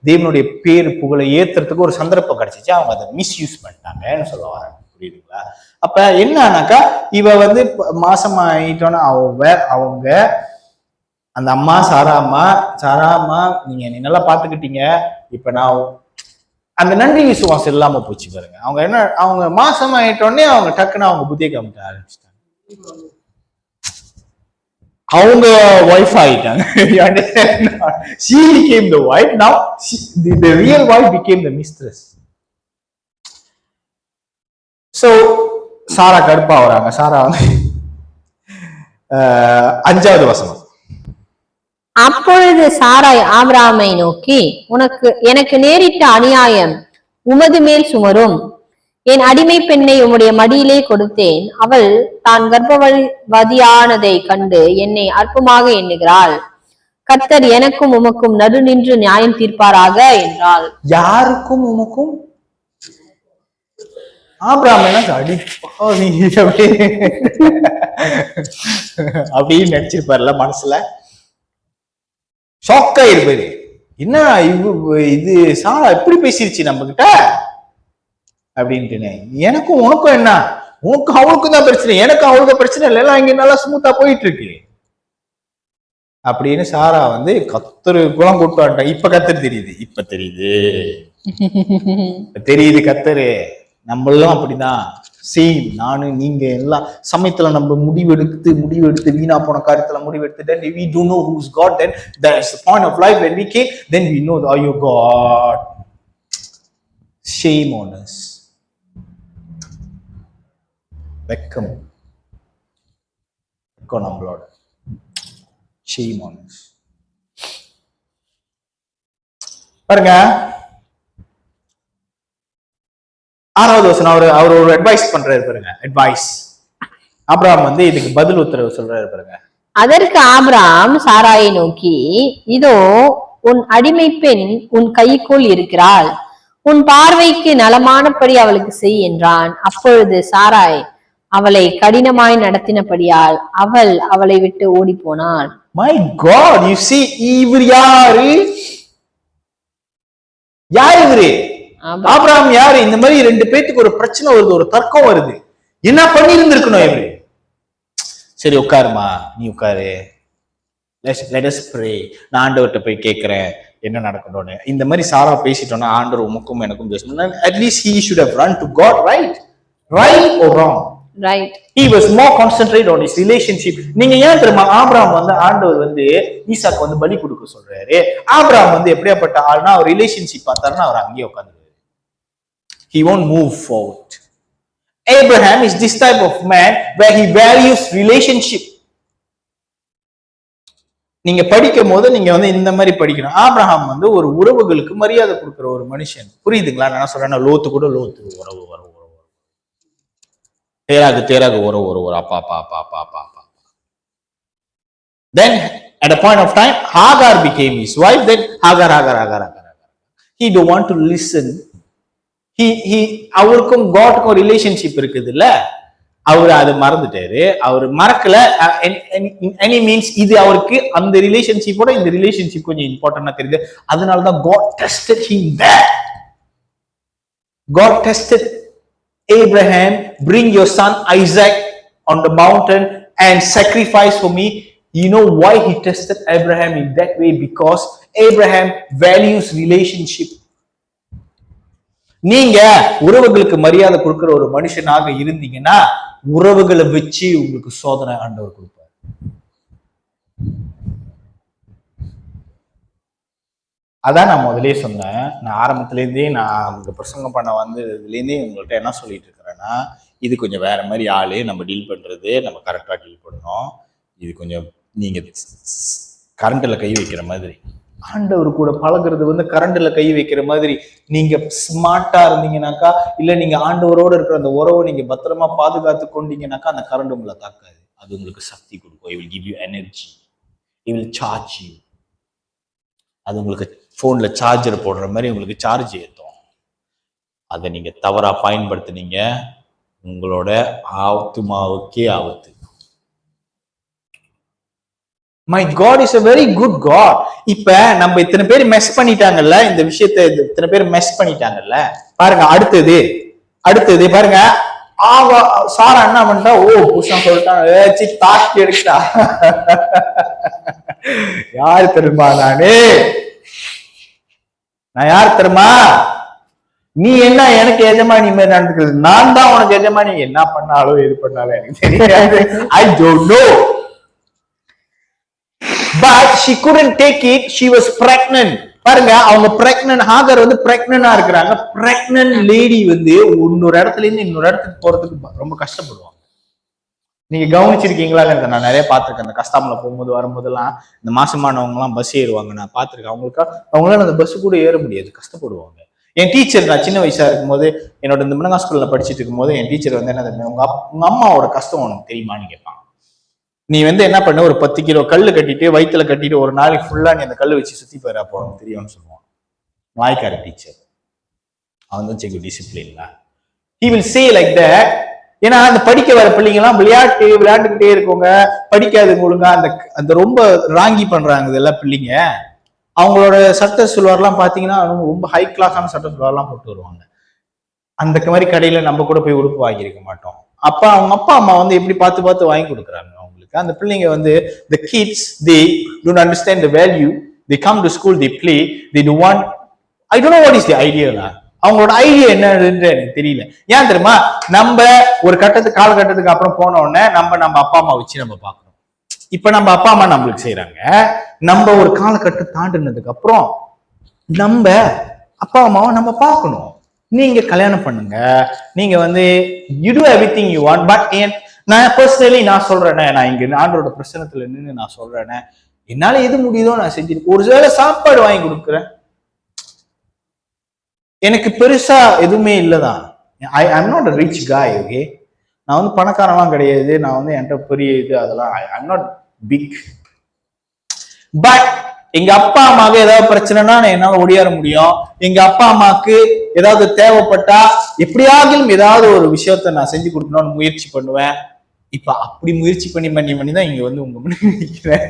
A: தேவனுடைய பேரு புகழை ஏத்துறதுக்கு ஒரு சந்தர்ப்பம் கிடைச்சிச்சு. அவங்க அதை மிஸ்யூஸ் பண்ணிட்டாங்கன்னு சொல்ல வராங்க. புரியுதுங்களா? அப்ப என்னன்னாக்கா, இவ வந்து மாசம் ஆயிட்டோன்னா அவங்க அந்த அம்மா சாரா அம்மா நீங்க என்ன நல்லா பாத்துக்கிட்டீங்க, இப்ப நான் அந்த நன்றி விசுவாசம் இல்லாம போச்சு பாருங்க. அவங்க மாசம் ஆயிட்டோடனே அவங்க டக்குன்னு அவங்க புத்தியை காமிக்க ஆரம்பிச்சிட்டாங்க. அவங்க ஒய்ஃப் ஆயிட்டாங்க. She became the wife. Now the real wife became the mistress. So சாரா கடுப்பா வராங்க. சாரா வந்து 5வது வசனம்.
B: அப்பொழுது சாராய் ஆபிரகாமை நோக்கி, எனக்கு நேரிட்ட அநியாயம் உமது மேல் சுமரும். என் அடிமை பெண்ணை உம்முடைய மடியிலே கொடுத்தேன். அவள் தான் கர்ப்பவதியானதை கண்டு என்னை அற்பமாக எண்ணுகிறாள். கர்த்தர் எனக்கும் உமக்கும் நடு நின்று நியாயம் தீர்ப்பாராக என்றாள்.
A: யாருக்கும் உமக்கும்? ஆபிரகாம் அப்படின்னு நினைச்சிருப்பார்ல மனசுல. ஷாக்கா இருப்பாரு. என்ன இது சாரா எப்படி பேசிருச்சு நம்ம கிட்ட அப்படின்ட்டு. எனக்கும் உனக்கும் என்ன? உனக்கும் அவளுக்கும் தான் பிரச்சனை, எனக்கு அவளுக்கு பிரச்சனை இல்லை, எல்லாம் இங்க நல்லா ஸ்மூத்தா போயிட்டு இருக்கு அப்படின்னு சாரா வந்து கத்தரு குளம் கூட்டு. இப்ப கத்தரு தெரியுது, இப்ப தெரியுது கத்தரு. நம்மளும் அப்படிதான். சேம் நானும் நீங்க எல்லாம் சமயத்துல நம்ம முடிவெடுத்து வீணா போன காரியத்துல முடிவெடுத்து, then we don't know who's God. Then that's the point of life. When we came, then we know, oh you God, shame on us. வெக்கம் நம்மளோட shame on us. பாருங்க 6வது வசனம். அவர் ஒரு அட்வைஸ் பண்றாரு பாருங்க. அட்வைஸ். ஆபிரகாம் வந்து இதுக்கு பதில் உத்தரவு சொல்றாரு பாருங்க.
B: அதற்கு ஆபிரகாம் சாராயை நோக்கி, இதோ உன் அடிமை பெண் உன் கைக்குள் இருக்கிறாள். உன் பார்வைக்கு நலமானபடி அவளுக்கு செய் என்றான். அப்பொழுது சாராய் அவளை கடினமாய் நடத்தினபடியால் அவள் அவளை விட்டு ஓடி போனாள்.
A: My God, you see, இவர் யாரு? யார் இவரு? ஆபிரகாம் யாரு? இந்த மாதிரி ரெண்டு பேத்துக்கு ஒரு பிரச்சனை வருது, ஒரு தர்க்கம் வருது. என்ன பண்ணி இருந்திருக்கணும் இவரு? சரி உட்காருமா, நீ உட்காரு, let us pray. நான் ஆண்டவர்கிட்ட போய் கேட்கிறேன் என்ன நடக்கணும்னு. இந்த மாதிரி சாரா பேசிட்டோம்னா ஆண்டவர் உமக்கும் எனக்கும் பேசணும். At least he should have run to God, right? Right or wrong?
B: Right.
A: He was more concentrated on his relationship. நீங்க ஏன் தெரியுமா ஆபிரகாம் வந்து ஆண்டவர் வந்து ஈசாக்கு வந்து பலி கொடுக்க சொல்றாரு. ஆபிரகாம் வந்து எப்படியாப்பட்ட ஆள்னா அவர் ரிலேஷன்ஷிப் பார்த்தாருன்னா அவர் அங்கேயே உட்காந்துருவாரு. He won't move forward. Abraham is this type of man where he values relationship. நீங்க படிக்கும் போது நீங்க வந்து இந்த மாதிரி படிக்கணும். ஆபிரகாம் வந்து ஒரு உறவுகளுக்கு மரியாதை கொடுக்கிற ஒரு மனுஷன். புரியுதுங்களா? நான் சொல்றேன், லோத்து கூட லோத்து உறவு உறவு உறவு, தேராகு உறவு உறவு, அப்பா அப்பா அப்பா அப்பா அப்பா அப்பா. Then at a point of time Hagar became his wife. Then Hagar. He don't want to listen. He அவருக்கும் காட்க்கும் ரிலேஷன்ஷிப் இருக்குது இல்ல, அவரு அதை மறந்துட்டாரு. அவரு மறக்கல. எனி மீன்ஸ் இது அவருக்கு அந்த ரிலேஷன்ஷிப்போட இந்த ரிலேஷன்ஷிப் கொஞ்சம் இம்பார்ட்டன்டா தெரியுது. அதனாலதான் God tested him there. God tested Abraham, bring your son Isaac on the mountain and sacrifice for me. You know why he tested Abraham in that way? Because Abraham values relationship. நீங்க உறவுகளுக்கு மரியாதை கொடுக்கிற ஒரு மனுஷனாக இருந்தீங்கன்னா உறவுகளை வச்சு உங்களுக்கு சோதனை ஆண்டவர் கொடுப்பார். அதான் நான் முதலே சொன்னேன். நான் ஆரம்பத்திலேருந்தே நான் உங்க பிரசங்கம் பண்ண வந்ததுலேருந்தே உங்கள்கிட்ட என்ன சொல்லிட்டு இருக்கிறேன்னா, இது கொஞ்சம் வேற மாதிரி ஆளு, நம்ம டீல் பண்றது நம்ம கரெக்டா டீல் பண்ணணும். இது கொஞ்சம் நீங்க கரண்ட்ல கை வைக்கிற மாதிரி, ஆண்டவர் கூட பழகுறது வந்து கரண்ட்ல கை வைக்கிற மாதிரி. நீங்க ஸ்மார்ட்டா இருந்தீங்கன்னாக்கா, இல்ல நீங்க ஆண்டவரோட இருக்கிற அந்த உறவை நீங்க பத்திரமா பாதுகாத்து கொண்டீங்கன்னாக்கா அந்த கரண்ட் உங்களை தாக்காது. அது உங்களுக்கு சக்தி கொடுக்கும். It will give you energy. It will charge you. அது உங்களுக்கு போன்ல சார்ஜர் போடுற மாதிரி உங்களுக்கு சார்ஜ் ஏற்றும். அதை நீங்க தவறா பயன்படுத்தினீங்க, உங்களோட ஆத்துமாவுக்கே ஆபத்து. My God is a very good God. இப்ப நம்ம இத்தனை பேர் மெஸ் பண்ணிட்டாங்கல்ல, இந்த விஷயத்தை இத்தனை பேர் மெஸ் பண்ணிட்டாங்கல்ல. பாருங்க அடுத்தது பாருங்க. சாரா என்ன பண்ணிட்டா, புருஷன் சொல்லிட்டான், தாக்கி எடுத்தா. யாரு தெரியுமா? நான் யார் தெரியுமா? நீ என்ன எனக்கு எஜமானி மாதிரி நடந்துக்கிறது, நான் தான் உனக்கு எஜமானி. என்ன பண்ணாலும் எது பண்ணாலும் எனக்கு தெரியாது. I don't know. But she couldn't take it. She was pregnant. பாருங்க, அவங்க பிரெக்னன்ட், ஹாகர் வந்து பிரெக்னன்டா இருக்கிறாங்க. பிரெக்னன்ட் லேடி வந்து இன்னொரு இடத்துல இருந்து இன்னொரு இடத்துக்கு போறதுக்கு ரொம்ப கஷ்டப்படுவாங்க. நீங்க கவனிச்சிருக்கீங்களா? நான் நிறைய பார்த்திருக்கேன். அந்த கஸ்தாமில் போகும்போது வரும்போதெல்லாம் இந்த மாசமானவங்க எல்லாம் பஸ் ஏறுவாங்க, நான் பார்த்திருக்கேன். அவங்களால அந்த பஸ் கூட ஏற முடியாது, கஷ்டப்படுவாங்க. என் டீச்சர், நான் சின்ன வயசா இருக்கும்போது என்னோட இந்த மினங்கா ஸ்கூல்ல படிச்சுட்டு இருக்கும்போது என் டீச்சர் வந்து என்ன தெரியும், உங்க அம்மாவோட கஷ்டம் உனக்கு தெரியுமான்னு கேட்பாங்க. நீ வந்து என்ன பண்ண, ஒரு 10 கிலோ கல்லு கட்டிட்டு வயிற்றுல கட்டிட்டு ஒரு நாளைக்கு ஃபுல்லா நீ அந்த கல்லு வச்சு சுத்தி போயிடா போறோம் தெரியும்னு சொல்லுவான். நாய்க்கார டீச்சர், அவன் தான் check டிசிப்ளின்ல. He will say like that. ஏன்னா அந்த படிக்க வர பிள்ளைங்க எல்லாம் விளையாண்டுக்கிட்டே இருக்கவங்க, படிக்காதுங்க ஒழுங்கா, அந்த ரொம்ப ராங்கி பண்றாங்க இதெல்லாம் பிள்ளைங்க. அவங்களோட சட்ட சுல்வார்லாம் பாத்தீங்கன்னா ரொம்ப ஹை கிளாஸான சட்ட சுல்வார்லாம் போட்டு வருவாங்க. அந்த மாதிரி கடையில நம்ம கூட போய் உடுப்பு வாங்கியிருக்க மாட்டோம். அவங்க அப்பா அம்மா வந்து எப்படி பார்த்து வாங்கி கொடுக்குறாங்க அவங்களுக்கு. அந்த பிள்ளைங்க வந்து the kids, they don't understand the value. They come to school, they play, they do want, I don't know what is the idea. அவங்களோட ஐடியா என்னன்னு எனக்கு தெரியல. ஏன் தெரியுமா, நம்ம ஒரு காலகட்டத்துக்கு அப்புறம் போன உடனே நம்ம அப்பா அம்மா வச்சு நம்ம பார்க்கணும். இப்ப நம்ம அப்பா அம்மா நம்மளுக்கு செய்யறாங்க. நம்ம ஒரு காலகட்டம் தாண்டினதுக்கு அப்புறம் நம்ம அப்பா அம்மாவை நம்ம பார்க்கணும். நீங்க கல்யாணம் பண்ணுங்க, நீங்க வந்து you do everything you want. But நான் பர்சனலி நான் சொல்றேனே, நான் இங்க ஆண்டோட பிரச்சனத்துல நின்று நான் சொல்றேனே, என்னால எது முடியுதோ நான் செஞ்சிருக்கேன். ஒரு வேளை சாப்பாடு வாங்கி கொடுக்குறேன், எனக்கு பெருசா எதுவுமே இல்லதான். I'm not a rich guy, okay? நான் வந்து பணக்காரன்லாம் கிடையாது. நான் வந்து என்கிட்ட பெரிய இது அதெல்லாம் I'm not big. But எங்க அப்பா அம்மாவுக்கு ஏதாவது பிரச்சனைனா என்னால ஓடியார முடியும். எங்க அப்பா அம்மாவுக்கு ஏதாவது தேவைப்பட்டா எப்படியாகிலும் ஏதாவது ஒரு விஷயத்த நான் செஞ்சு கொடுக்கணும்னு முயற்சி பண்ணுவேன். இப்ப அப்படி முயற்சி பண்ணி தான் இங்க வந்து உங்க முன்னாடி நிக்கிறேன்.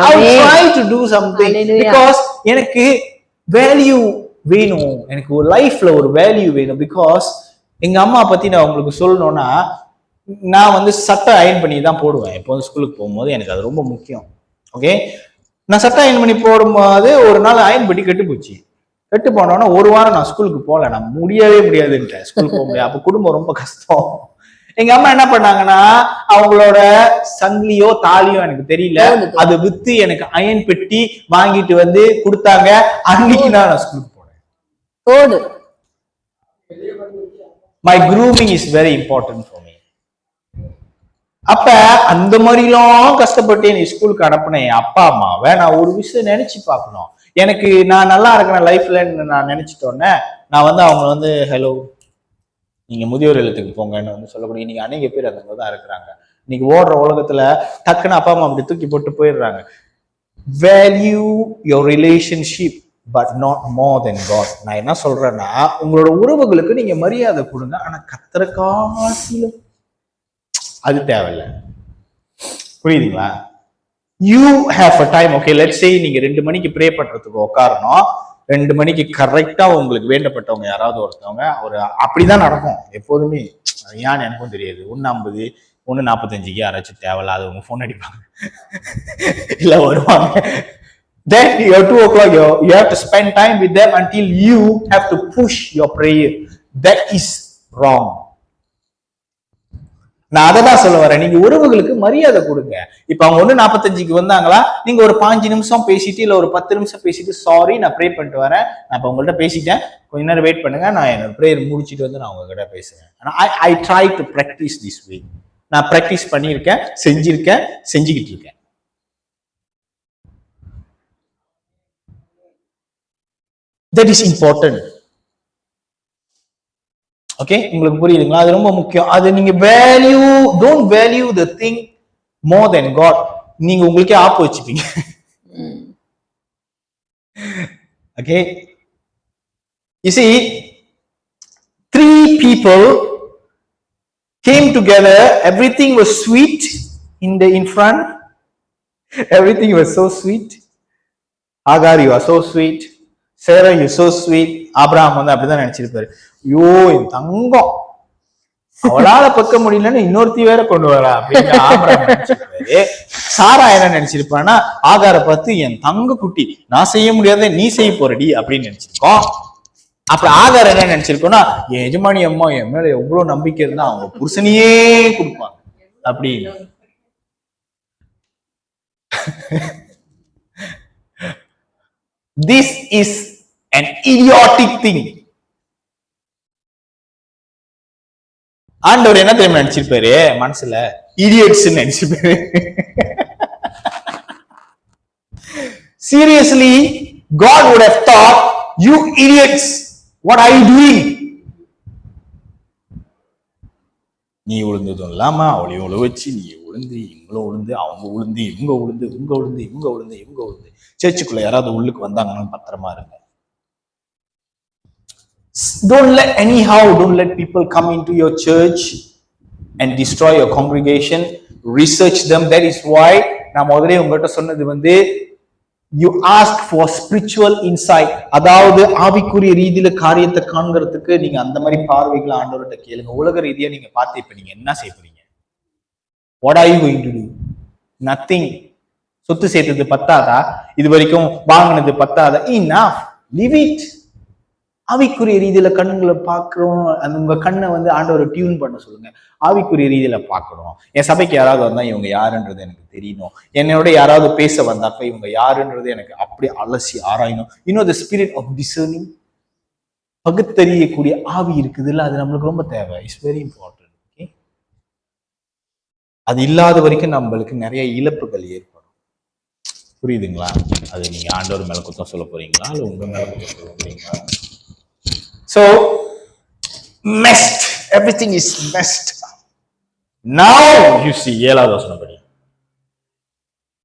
A: I will try to do something because எனக்கு வேல்யூ வேணும், எனக்கு ஒரு லைஃப்ல ஒரு வேல்யூ வேணும். பிகாஸ் எங்க அம்மா பத்தி நான் உங்களுக்கு சொல்லணும்னா, நான் வந்து சட்டை அயன் பண்ணி தான் போடுவேன் எப்போதும் ஸ்கூலுக்கு போகும்போது. எனக்கு அது ரொம்ப முக்கியம். ஓகே, நான் சட்டை அயன் பண்ணி போடும்போது ஒரு நாள் அயன் பண்ணி கெட்டு போச்சு. கெட்டு போனோன்னா ஒரு வாரம் நான் ஸ்கூலுக்கு போகல. நான் முடியாதுன்றேன், ஸ்கூலுக்கு போக முடியாது. அப்போ குடும்பம் ரொம்ப கஷ்டம். எங்க அம்மா என்ன பண்ணாங்கன்னா, அவங்களோட சங்கிலியோ தாலியோ எனக்கு தெரியல, அதை வித்து எனக்கு அயன் பெட்டி வாங்கிட்டு வந்து கொடுத்தாங்க. அன்னைக்கு நான் ஸ்கூலுக்கு போனேன். My grooming is very important for me. அப்ப அந்த மாதிரிலாம் கஷ்டப்பட்டு நீ ஸ்கூலுக்கு அனுப்பின என் அப்பா அம்மாவை நான் ஒரு விஷயம் நினைச்சு பார்க்கணும். எனக்கு நான் நல்லா இருக்கிறேன் லைஃப்ல நான் நினைச்சிட்டோன்னே நான் வந்து அவங்க வந்து ஹலோ நீங்க முதியோர் இல்லத்துக்கு போங்கன்னு வந்து சொல்லக்கூடிய இன்னைக்கு அநேக பேர் அந்த மாதிரி தான் இருக்கிறாங்க. இன்னைக்கு ஓடுற உலகத்துல டக்குன்னு அப்பா அம்மா அப்படி தூக்கி போட்டு போயிடுறாங்க. Value your relationship but not more than God. நான் என்ன சொல்றேன்னா, உங்களோட உறவுகளுக்கு நீங்க மரியாதை கொடுங்க, ஆனா கத்தர காசிலும் அது தேவையில்லை. புரியுதுங்களா? You have a time. Okay, let's say நீங்க 2 மணிக்கு ப்ரே பண்றதுக்கு உட்காரணும். 2 மணிக்கு கரெக்டா உங்களுக்கு வேண்டப்பட்டவங்க யாராவது ஒருத்தவங்க ஒரு அப்படிதான் நடக்கும் எப்போதுமே. ஏன்னு எனக்கும் தெரியாது. 1:50 1:45 யாராச்சும் தேவையில்லாதவங்க போன் அடிப்பாங்க, இல்ல வருவாங்க. Then you're 2 o'clock, you have to spend time with them until you have to push your prayer. That is wrong. நான் அதை தான் சொல்ல வரேன். நீங்க உறவுகளுக்கு மரியாதை கொடுங்க. இப்ப அவங்க 1:45 வந்தாங்களா, நீங்க ஒரு 5 நிமிஷம் பேசிட்டு இல்ல ஒரு 10 நிமிஷம் பேசிட்டு சாரி நான் ப்ரே பண்ணிட்டு வரேன், நான் இப்ப உங்கள்கிட்ட பேசிட்டேன், கொஞ்ச நேரம் வெயிட் பண்ணுங்க, நான் என்னோட ப்ரேயர் முடிச்சுட்டு வந்து நான் உங்ககிட்ட பேசுறேன். I try to practice this way. நான் பிராக்டிஸ் பண்ணியிருக்கேன், செஞ்சுக்கிட்டு இருக்கேன். That is important. ஓகே, உங்களுக்கு புரியுதுங்களா? அது ரொம்ப முக்கியம். அது நீங்க don't value the thing more than God. நீங்க உங்களுக்கே ஆப்பு வச்சுப்பீங்க. Okay, you see 3 people came together, everything was sweet in front, everything was so sweet. Agar, you are so sweet. Sarah, you so sweet. Abraham வந்து அப்படிதான் நினைச்சிருப்பாரு. ஐயோ என் தங்கம், அவளால பக்க முடியலன்னு இன்னொருத்தி வேற கொண்டு வரா அப்படின்னு ஆபிரகாம் நினைச்சிருப்பாரு. சாரா என்ன நினைச்சிருப்பான்னா, ஆகார பார்த்து என் தங்க குட்டி, நான் செய்ய முடியாத நீ செய்ய போறடி அப்படின்னு நினைச்சிருக்கோம். அப்புறம் ஆகார் என்ன நினைச்சிருக்கோம்னா, என் எஜமானி அம்மா என் மேல எவ்வளவு நம்பிக்கை இருந்தா அவங்க புருஷனையே கொடுப்பாங்க அப்படின்னு. This is an idiotic thing. ஆண்டவர் என்ன தெரியுமா நினைச்சிருப்பாரு மனசுல? idiots நினைச்சிருப்பாரு. Seriously, God would have thought, you idiots, what are you doing? நீ உளுந்ததும் இல்லாம அவளையும் உழ வச்சு நீ உளுந்து இவங்களும் உளுந்து அவங்க உளுந்து இவங்க உளுந்து இவங்க உளுந்து இவங்க உளுந்து இவங்க உளுந்து. சர்ச்சுக்குள்ள யாராவது உள்ளுக்கு வந்தாங்கன்னு பத்திரமா இருங்க. Don't let people come into your church and destroy your congregation. Research them. That is why நான் முதல்ல உங்ககிட்ட சொன்னது வந்து, you ask for spiritual insight. அதாவது ஆவிக்குரிய ரீதியில காரியத்தை காண்கிறதுக்கு நீங்க அந்த மாதிரி பார்வைகளை ஆண்டவர்கிட்ட கேளுங்க. உலக ரீதியா நீங்க பார்த்து இப்ப நீங்க என்ன செய்ய போறீங்க? What are you going to do? Nothing. சொத்து சேர்த்தது பத்தாதா? இது வரைக்கும் வாங்கினது பத்தாதா? Enough. Leave it. ஆவிக்குரிய ரீதியில கண்ணுங்களை பார்க்கிறோம். அந்த உங்க கண்ணை வந்து ஆண்டவரை டியூன் பண்ண சொல்லுங்க. ஆவிக்குரிய ரீதியில பார்க்கணும். என் சபைக்கு யாராவது வந்தா இவங்க யாருன்றது எனக்கு தெரியணும். என்னோட யாராவது பேச வந்தாப்ப இவங்க யாருன்றது எனக்கு அப்படியே அலசி ஆராயணும். the spirit of discerning, பகுத்தறியக்கூடிய ஆவி இருக்குது இல்ல, அது நம்மளுக்கு ரொம்ப தேவை. It's very important. ஓகே, அது இல்லாத வரைக்கும் நம்மளுக்கு நிறைய இழப்புகள் ஏற்படும். புரியுதுங்களா? அது நீங்க ஆண்டவர் மேல குத்தம் சொல்ல போறீங்களா இல்ல உங்க மேல குத்தம் சொல்ல போறீங்களா? So messed, everything is messed. Now you see, 7வது வசனம் படி.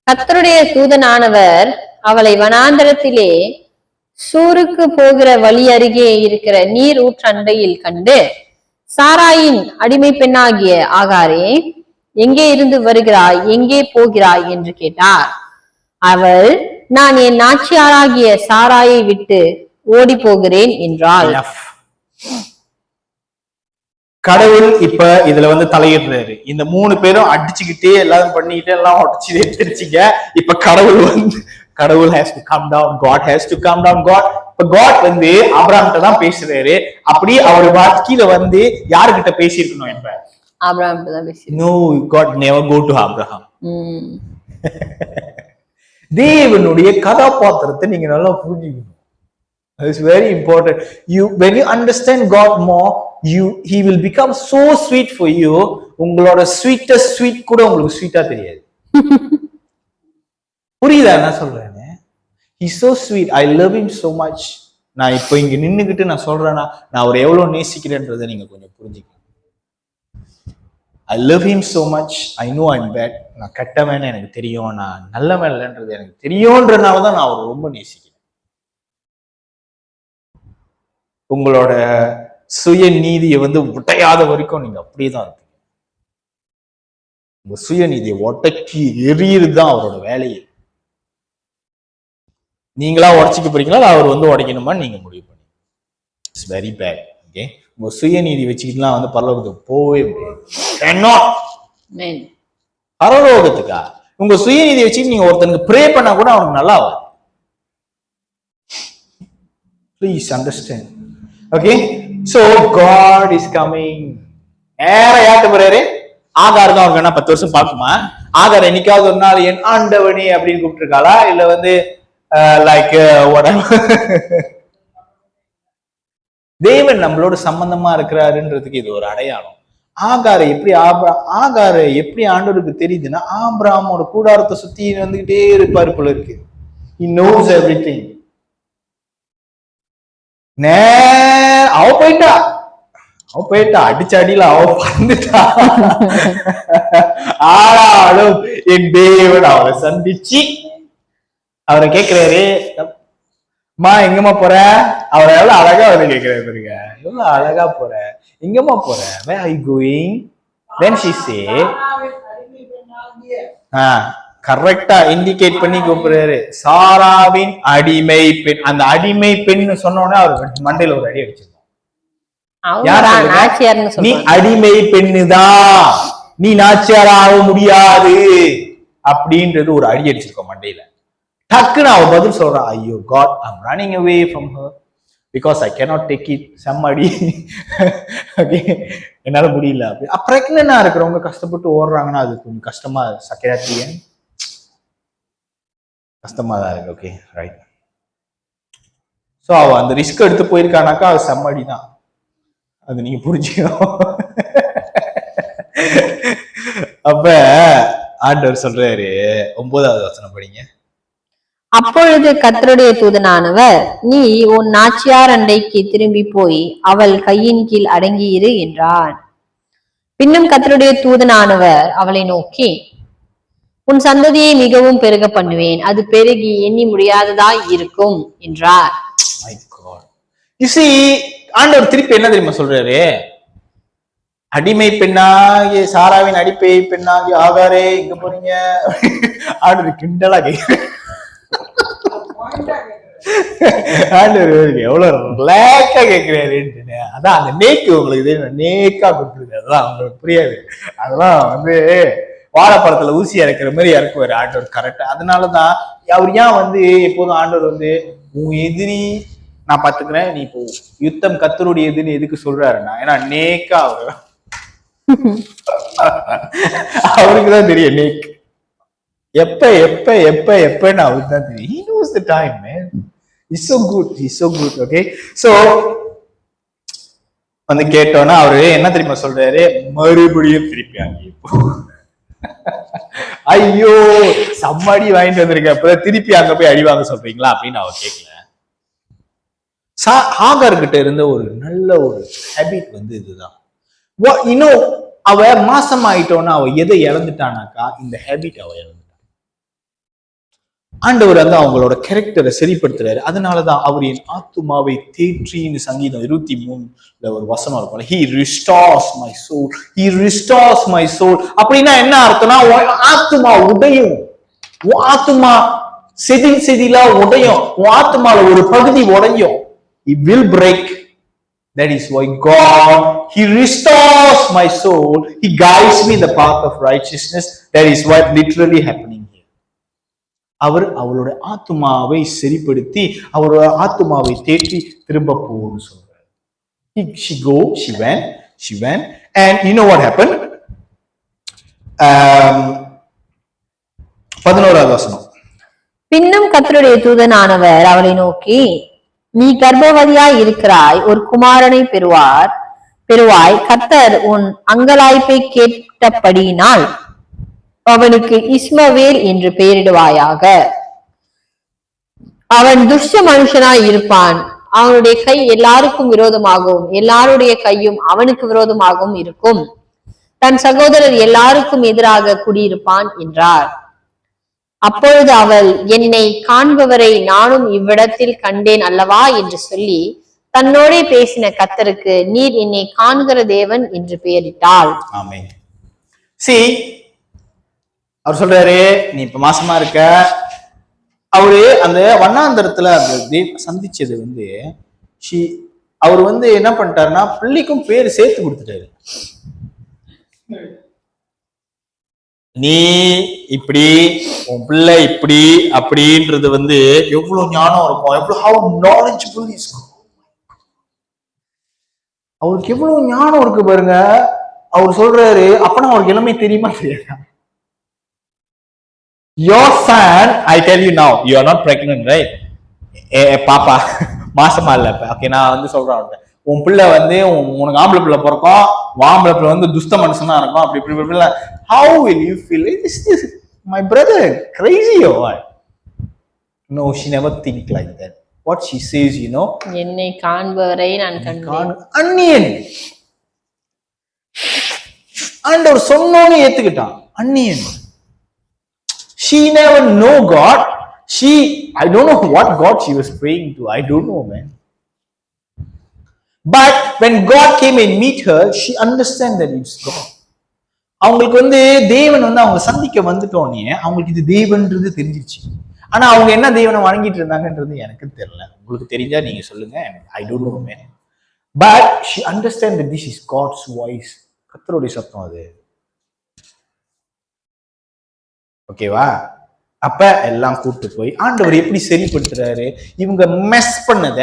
B: கர்த்தருடைய தூதனானவர் அவளை வனாந்தரத்திலே சூருக்கு போகிற வழி அருகே இருக்கிற நீர் ஊற்றண்டையில் கண்டு, சாராயின் அடிமை பெண்ணாகிய ஆகாரே, எங்கே இருந்து வருகிறாய், எங்கே போகிறாய் என்று கேட்டார். அவள், நான் என் நாச்சியாராகிய சாராயை விட்டு ஓடி போகிறேன் என்றாள்.
A: கடவுள் இப்ப இதுல வந்து தலையிடுறாரு. இந்த 3 பேரும் அடிச்சுக்கிட்டே எல்லாரும் பண்ணிக்கிட்டே எல்லாம் உடச்சு தெரிச்சுங்க. இப்ப கடவுள் has to come down. God has to come down. இப்ப God வந்து ஆபிரகாம்கிட்ட தான் பேசுறாரு. அப்படி அவர் கீழே வந்து யாருகிட்ட பேசியிருக்கணும்? இப்ப
B: ஆபிரகாம்கிட்ட தான் பேசி.
A: No, God never go to Abraham. தேவனுடைய கதாபாத்திரத்தை நீங்க நல்லா புரிஞ்சுக்கணும். It's very important. When you understand God more, he will become so sweet for you. உங்களோட sweetest sweet கூட உங்களுக்கு ஸ்வீட்டா தெரியாது. புரியுதா நான் சொல்றேன்னு? He's so sweet. I love him so much. நான் இப்போ இங்க நின்னுகிட்டு நான் சொல்றேன்னா நான் அவரை எவ்வளவு நேசிக்கிறேன்றதை நீங்க கொஞ்சம் புரிஞ்சுக்கணும். I love him so much. I know I'm bad. நான் கெட்டவன்னு எனக்கு தெரியும், நான் நல்லவன் இல்லைன்றது எனக்கு தெரியும்ன்றனால தான் நான் அவரை ரொம்ப நேசிக்கிறேன். உங்களோட சுய நீதியை வந்து உடையாத வரைக்கும் நீங்க அப்படியேதான் இருப்பீங்க. உங்க சுய நீதியை ஒட்டக்கி எறியதுதான் அவரோட வேலையை. நீங்களா உடச்சிக்க போறீங்களா, அவர் வந்து உடைக்கணுமா நீங்க முடிவு பண்ணி. It's very bad. ஓகே, உங்க சுய நீதி வச்சுக்கிட்டுலாம் வந்து பரலோகத்துக்கு போகவே முடியாது. பரலோகத்துக்கா உங்க சுய நீதி வச்சுக்கிட்டு நீங்க ஒருத்தனுக்கு ப்ரே பண்ணா கூட அவனுக்கு நல்லா ஆகாது. Please understand. Okay, so God is coming. யார்கிட்ட போறாரு? ஆகார் தான் அவருக்கு என்ன 10 வருஷம் பார்க்குமா? ஆகார் என்னைக்காவது ஒரு நாள் என் ஆண்டவனே அப்படின்னு கூப்பிட்டு இருக்காளா? இல்ல வந்து லைக் தேவன் நம்மளோட சம்பந்தமா இருக்கிறாருன்றதுக்கு இது ஒரு அடையாளம். ஆகாரை எப்படி ஆண்டவருக்கு தெரியுதுன்னா, ஆபிரகாமோட கூடாரத்தை சுத்தி வந்துகிட்டே இருப்பாரு போல இருக்கு. He knows everything. அவ போயிட்டா அடிச்ச அடியில அவ பறந்துட்டா. ஆனாலும் என் தேவன் அவரை சந்திச்சு அவரை கேட்கிறாரு, மா எங்கம்மா போற? அவரை எவ்வளவு அழகா வந்து கேட்கிறாரு பாருங்க, எவ்வளவு அழகா போற, எங்கம்மா போற? Where are you going? Then she say, கரெக்டா இண்டிகேட் பண்ணி கூப்பிடுறாரு, சாராவின் அடிமை பெண். அந்த அடிமை பெண் சொன்னோடனே அவர் மண்டையில ஒரு அடி அடிச்சிருக்கோம். நீ அடிமை பெண்ணுதான், நீ நாச்சியார் ஆக முடியாது அப்படின்றது ஒரு அடி அடிச்சிருக்கோம் மண்டையில. டக்குன்னு அவ பதில் சொல்றான், ஐயோ God, I'm running away from her because I cannot take it. சம்மடி ஓகே, என்னால முடியல. அப்படி பிரெக்னன்டா இருக்கிறவங்க கஷ்டப்பட்டு ஓடுறாங்கன்னா அது கொஞ்சம் கஷ்டமா, சக்கராத்திய கஷ்டமா தான் இருக்கு. Okay right. ஸோ அவ அந்த ரிஸ்க் எடுத்து போயிருக்கானாக்கா அது செம்மடி தான், அது நீங்க புரிஞ்சுக்கணும். அப்ப ஆண்டவர் சொல்றாரு, 9வது வசனம் படிங்க.
B: அப்பொழுது கர்த்தருடைய தூதனானவர், நீ உன் நாச்சியார் அண்டைக்கு திரும்பி போய் அவள் கையின் கீழ் அடங்கியிரு என்றார். பின்னும் கர்த்தருடைய தூதனானவர் அவளை நோக்கி, உன் சந்ததியை மிகவும் பெருக பண்ணுவேன், அது பெருகி எண்ணி முடியாததாய் இருக்கும் என்றார்.
A: ஆண்டவர் திருப்பி என்ன தெரியுமா சொல்றாரு? அடிமை பெண்ணாகி சாராவின் அடிப்பை பெண்ணாகி ஆகாரே இங்க போறீங்க. ஆண்டவர் கிண்டலா கேட்கிறேன். எவ்வளவு ரிலாக்ஸா கேட்கிறாருன்னு. அதான் அந்த நேக்கு உங்களுக்கு நேக்கா கொடுத்துருக்கு, அதெல்லாம் உங்களுக்கு புரியாது. அதெல்லாம் வந்து வாழைப்பழத்துல ஊசி இறக்குற மாதிரி இறக்குவாரு ஆண்டவர் கரெக்டா. அதனாலதான் அவர் ஏன் வந்து எப்போதும் ஆண்டவர் வந்து உன் எதிரி நான் பாத்துக்கிறேன், நீ இப்போ யுத்தம் கர்த்தருடைய எதிரின்னு எதுக்கு சொல்றாருன்னா, ஏன்னா நேக்கா அவருக்குதான் தெரியும் நேக் எப்ப எப்ப எப்ப எப்பன்னு அவருக்கு தான் தெரியும். He knows the time, man. He's so good. He's so good. Okay, so வந்து கேட்டோன்னா அவரு என்ன தெரியுமா சொல்றாரு? மறுபடியும் திருப்பி அங்கே ஐயோ சம்மடி வாங்கிட்டு வந்திருக்க, அப்ப திருப்பி அங்க போய் அடி வாங்க சொல்றீங்களா அப்படின்னு அவ கேட்கல. ஆகார் கிட்ட இருந்த ஒரு நல்ல ஒரு ஹேபிட் வந்து இதுதான். இன்னும் அவ மாசம் ஆயிட்டோன்னா அவ எதை இழந்துட்டானாக்கா இந்த ஹேபிட் அவ இழந்துட்டான். ஆண்டவர் வந்து அவங்களோட கேரக்டரை சரிப்படுத்துறாரு. அதனாலதான் அவர் என் ஆத்துமாவை தேற்றின்னு சங்கீதம் 23 ஒரு வசனம் இருக்கும். He restores my soul. He restores my soul. அப்படின்னா என்ன அர்த்தம்னா, ஆத்துமா உடையும், ஆத்துமா செதிலா உடையும், ஆத்துமால ஒரு பகுதி உடையும். He will break. That is why God, He restores my soul. He guides me in the path of righteousness. That is what literally happening here. அவர் அவளோட ஆத்துமாவை சரிப்படுத்தி அவரோட ஆத்துமாவை தேற்றி திரும்ப போன்னு சொல்றாரு. She went, and you know what happened? 11வது வசனம்.
B: பின்னும் கர்த்தருடைய தூதனானவர் அவளை நோக்கி, நீ கர்ப்பவதியாய் இருக்கிறாய், ஒரு குமாரனை பெறுவாய். கர்த்தர் உன் அங்கலாய்ப்பை கேட்டபடியினால் அவனுக்கு இஸ்மவேல் என்று பெயரிடுவாயாக. அவன் துஷ்ட மனுஷனாய் இருப்பான். அவனுடைய கை எல்லாருக்கும் விரோதமாகவும் எல்லாருடைய கையும் அவனுக்கு விரோதமாகவும் இருக்கும். தன் சகோதரர் எல்லாருக்கும் எதிராக குடியிருப்பான் என்றார். அப்பொழுது அவள், என்னை காண்பவரை நானும் இவ்விடத்தில் கண்டேன் அல்லவா என்று சொல்லி தன்னோடே பேசின கர்த்தருக்கு, நீர் என்னை காண்கிற தேவன் என்று பெயரிட்டாள்.
A: ஆமென். See, அவர் சொல்றாரு, நீ இப்ப மாசமா இருக்க. அவரு அந்த வண்ணாந்தரத்துல அந்த சந்திச்சது வந்து அவர் வந்து என்ன பண்ணிட்டாருன்னா, பிள்ளைக்கும் பேரு சேர்த்து கொடுத்துட்டாரு. நீ இப்படி, உன் பிள்ளை இப்படி அப்படின்றது வந்து எவ்வளவு ஞானம் இருக்கும், எவ்வளவு how knowledgeable is God. அவருக்கு எவ்வளவு ஞானம் இருக்கு பாருங்க. அவர் சொல்றாரு, அப்பனா அவருக்கு எல்லாமே தெரியுமா தெரியாது. Your son, I tell you now, you are not pregnant, right? பாப்பா மாசமா இல்ல. ஓகே, நான் வந்து சொல்றேன், உன் பிள்ளை வந்து உனக்கு ஆம்பளை பிள்ளை பிறக்கும், ஆம்பளை பிள்ளை வந்து துஷ்ட மனுஷனா இருக்கும், அப்படி இப்படி. How will you feel? Is this my brother crazy or what? No, she never think like that. What she says, you know,
B: என்னை காண்பவரை நான் கண்டேன்.
A: அந்நியன். ஆண்டவர் சொன்னோன்னு ஏத்துக்கிட்டான். அந்நியன். She never know God. I don't know what God she was praying to. I don't know, man. But when God came and meet her, she understand that it's God. அவங்களுக்கு வந்து தேவன் வந்து அவங்க சந்திக்க வந்துட்டோன்னே அவங்களுக்கு இது தேவன்றது தெரிஞ்சிருச்சு. ஆனா அவங்க என்ன தேவனை வணங்கிட்டு இருந்தாங்கன்றது எனக்கு தெரியல. உங்களுக்கு தெரிஞ்சா நீங்க சொல்லுங்க. I don't know, man. But she understand that this is God's voice. கர்த்தருடைய சத்தம் அது. ஓகேவா? அப்ப எல்லாம் கூட்டு போய் ஆண்டவர் எப்படி சரிப்படுத்துறாரு. இவங்க மெஸ் பண்ணத,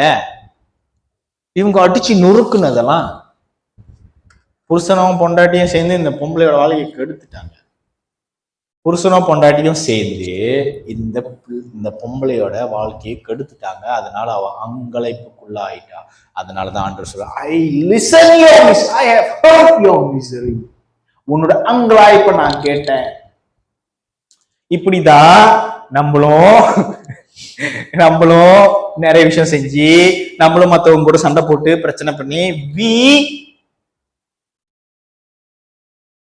A: இவங்க அடிச்சு நொறுக்குனதெல்லாம் புருஷனும் பொண்டாட்டியும் சேர்ந்து இந்த பொம்பளையோட வாழ்க்கையை கெடுத்துட்டாங்க. புருஷனும் பொண்டாட்டியும் சேர்ந்து இந்த பொம்பளையோட வாழ்க்கையை கெடுத்துட்டாங்க. அதனால அவ அங்கலைப்புக்குள்ள ஆயிட்டா. அதனாலதான் ஆண்டவர் சொல்ற, I have heard your misery. உன்னோட அங்கலாய்ப்பை நான் கேட்டேன். இப்படிதான் நம்மளும் நிறைய விஷயம் செஞ்சு நம்மளும் மத்தவங்க கூட சண்டை போட்டு பிரச்சனை பண்ணி we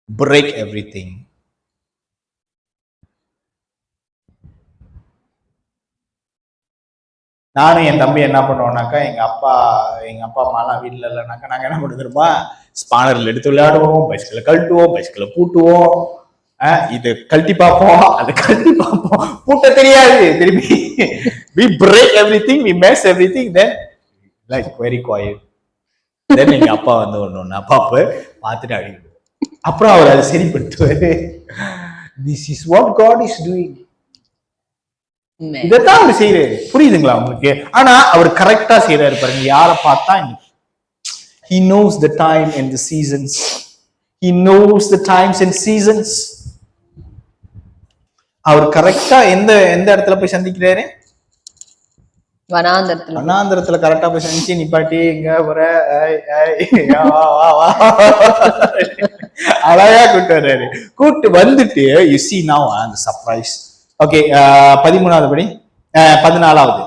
A: break everything. நானும் என் தம்பி என்ன பண்ணுவோம்னாக்கா, எங்க அப்பா அம்மாலாம் வீட்டுல இல்லைனாக்கா நாங்க என்ன பண்ண தெரியுமா, ஸ்பானர்ல எடுத்து விளையாடுவோம், பைஸ்கிளை கழட்டுவோம், பைஸ்கிளை பூட்டுவோம், இது கழட்டி பார்ப்போம், அது கழட்டி பார்ப்போம், பூட்ட தெரியாது திரும்பி. we break everything, we mess everything, then like very quiet. then எங்க அப்பா வந்து ஒண்ணு அப்பாப்பு பார்த்துட்டு அடிக்கணும். அப்புறம் அவர் அதை சரிப்படுத்துவாரு. this is what God is doing. இதைத்தான் அவர் செய்யறாரு. புரியுதுங்களா உங்களுக்கு? ஆனா அவர் கரெக்டா செய்யறாரு பாருங்க. யாரை பார்த்தா he knows the time and the seasons. He knows the times and seasons. அவர் கரெக்டா எந்த இடத்துல போய் சந்திக்கிறாரு? வனாந்தரத்துல கரெக்டா போய் சந்திச்சு நிப்பாட்டி, இங்க ஒரு அழகா கூட்டு வர்றாரு. கூட்டு வந்துட்டு you see now the surprise. Okay, 13வது படி 14வது.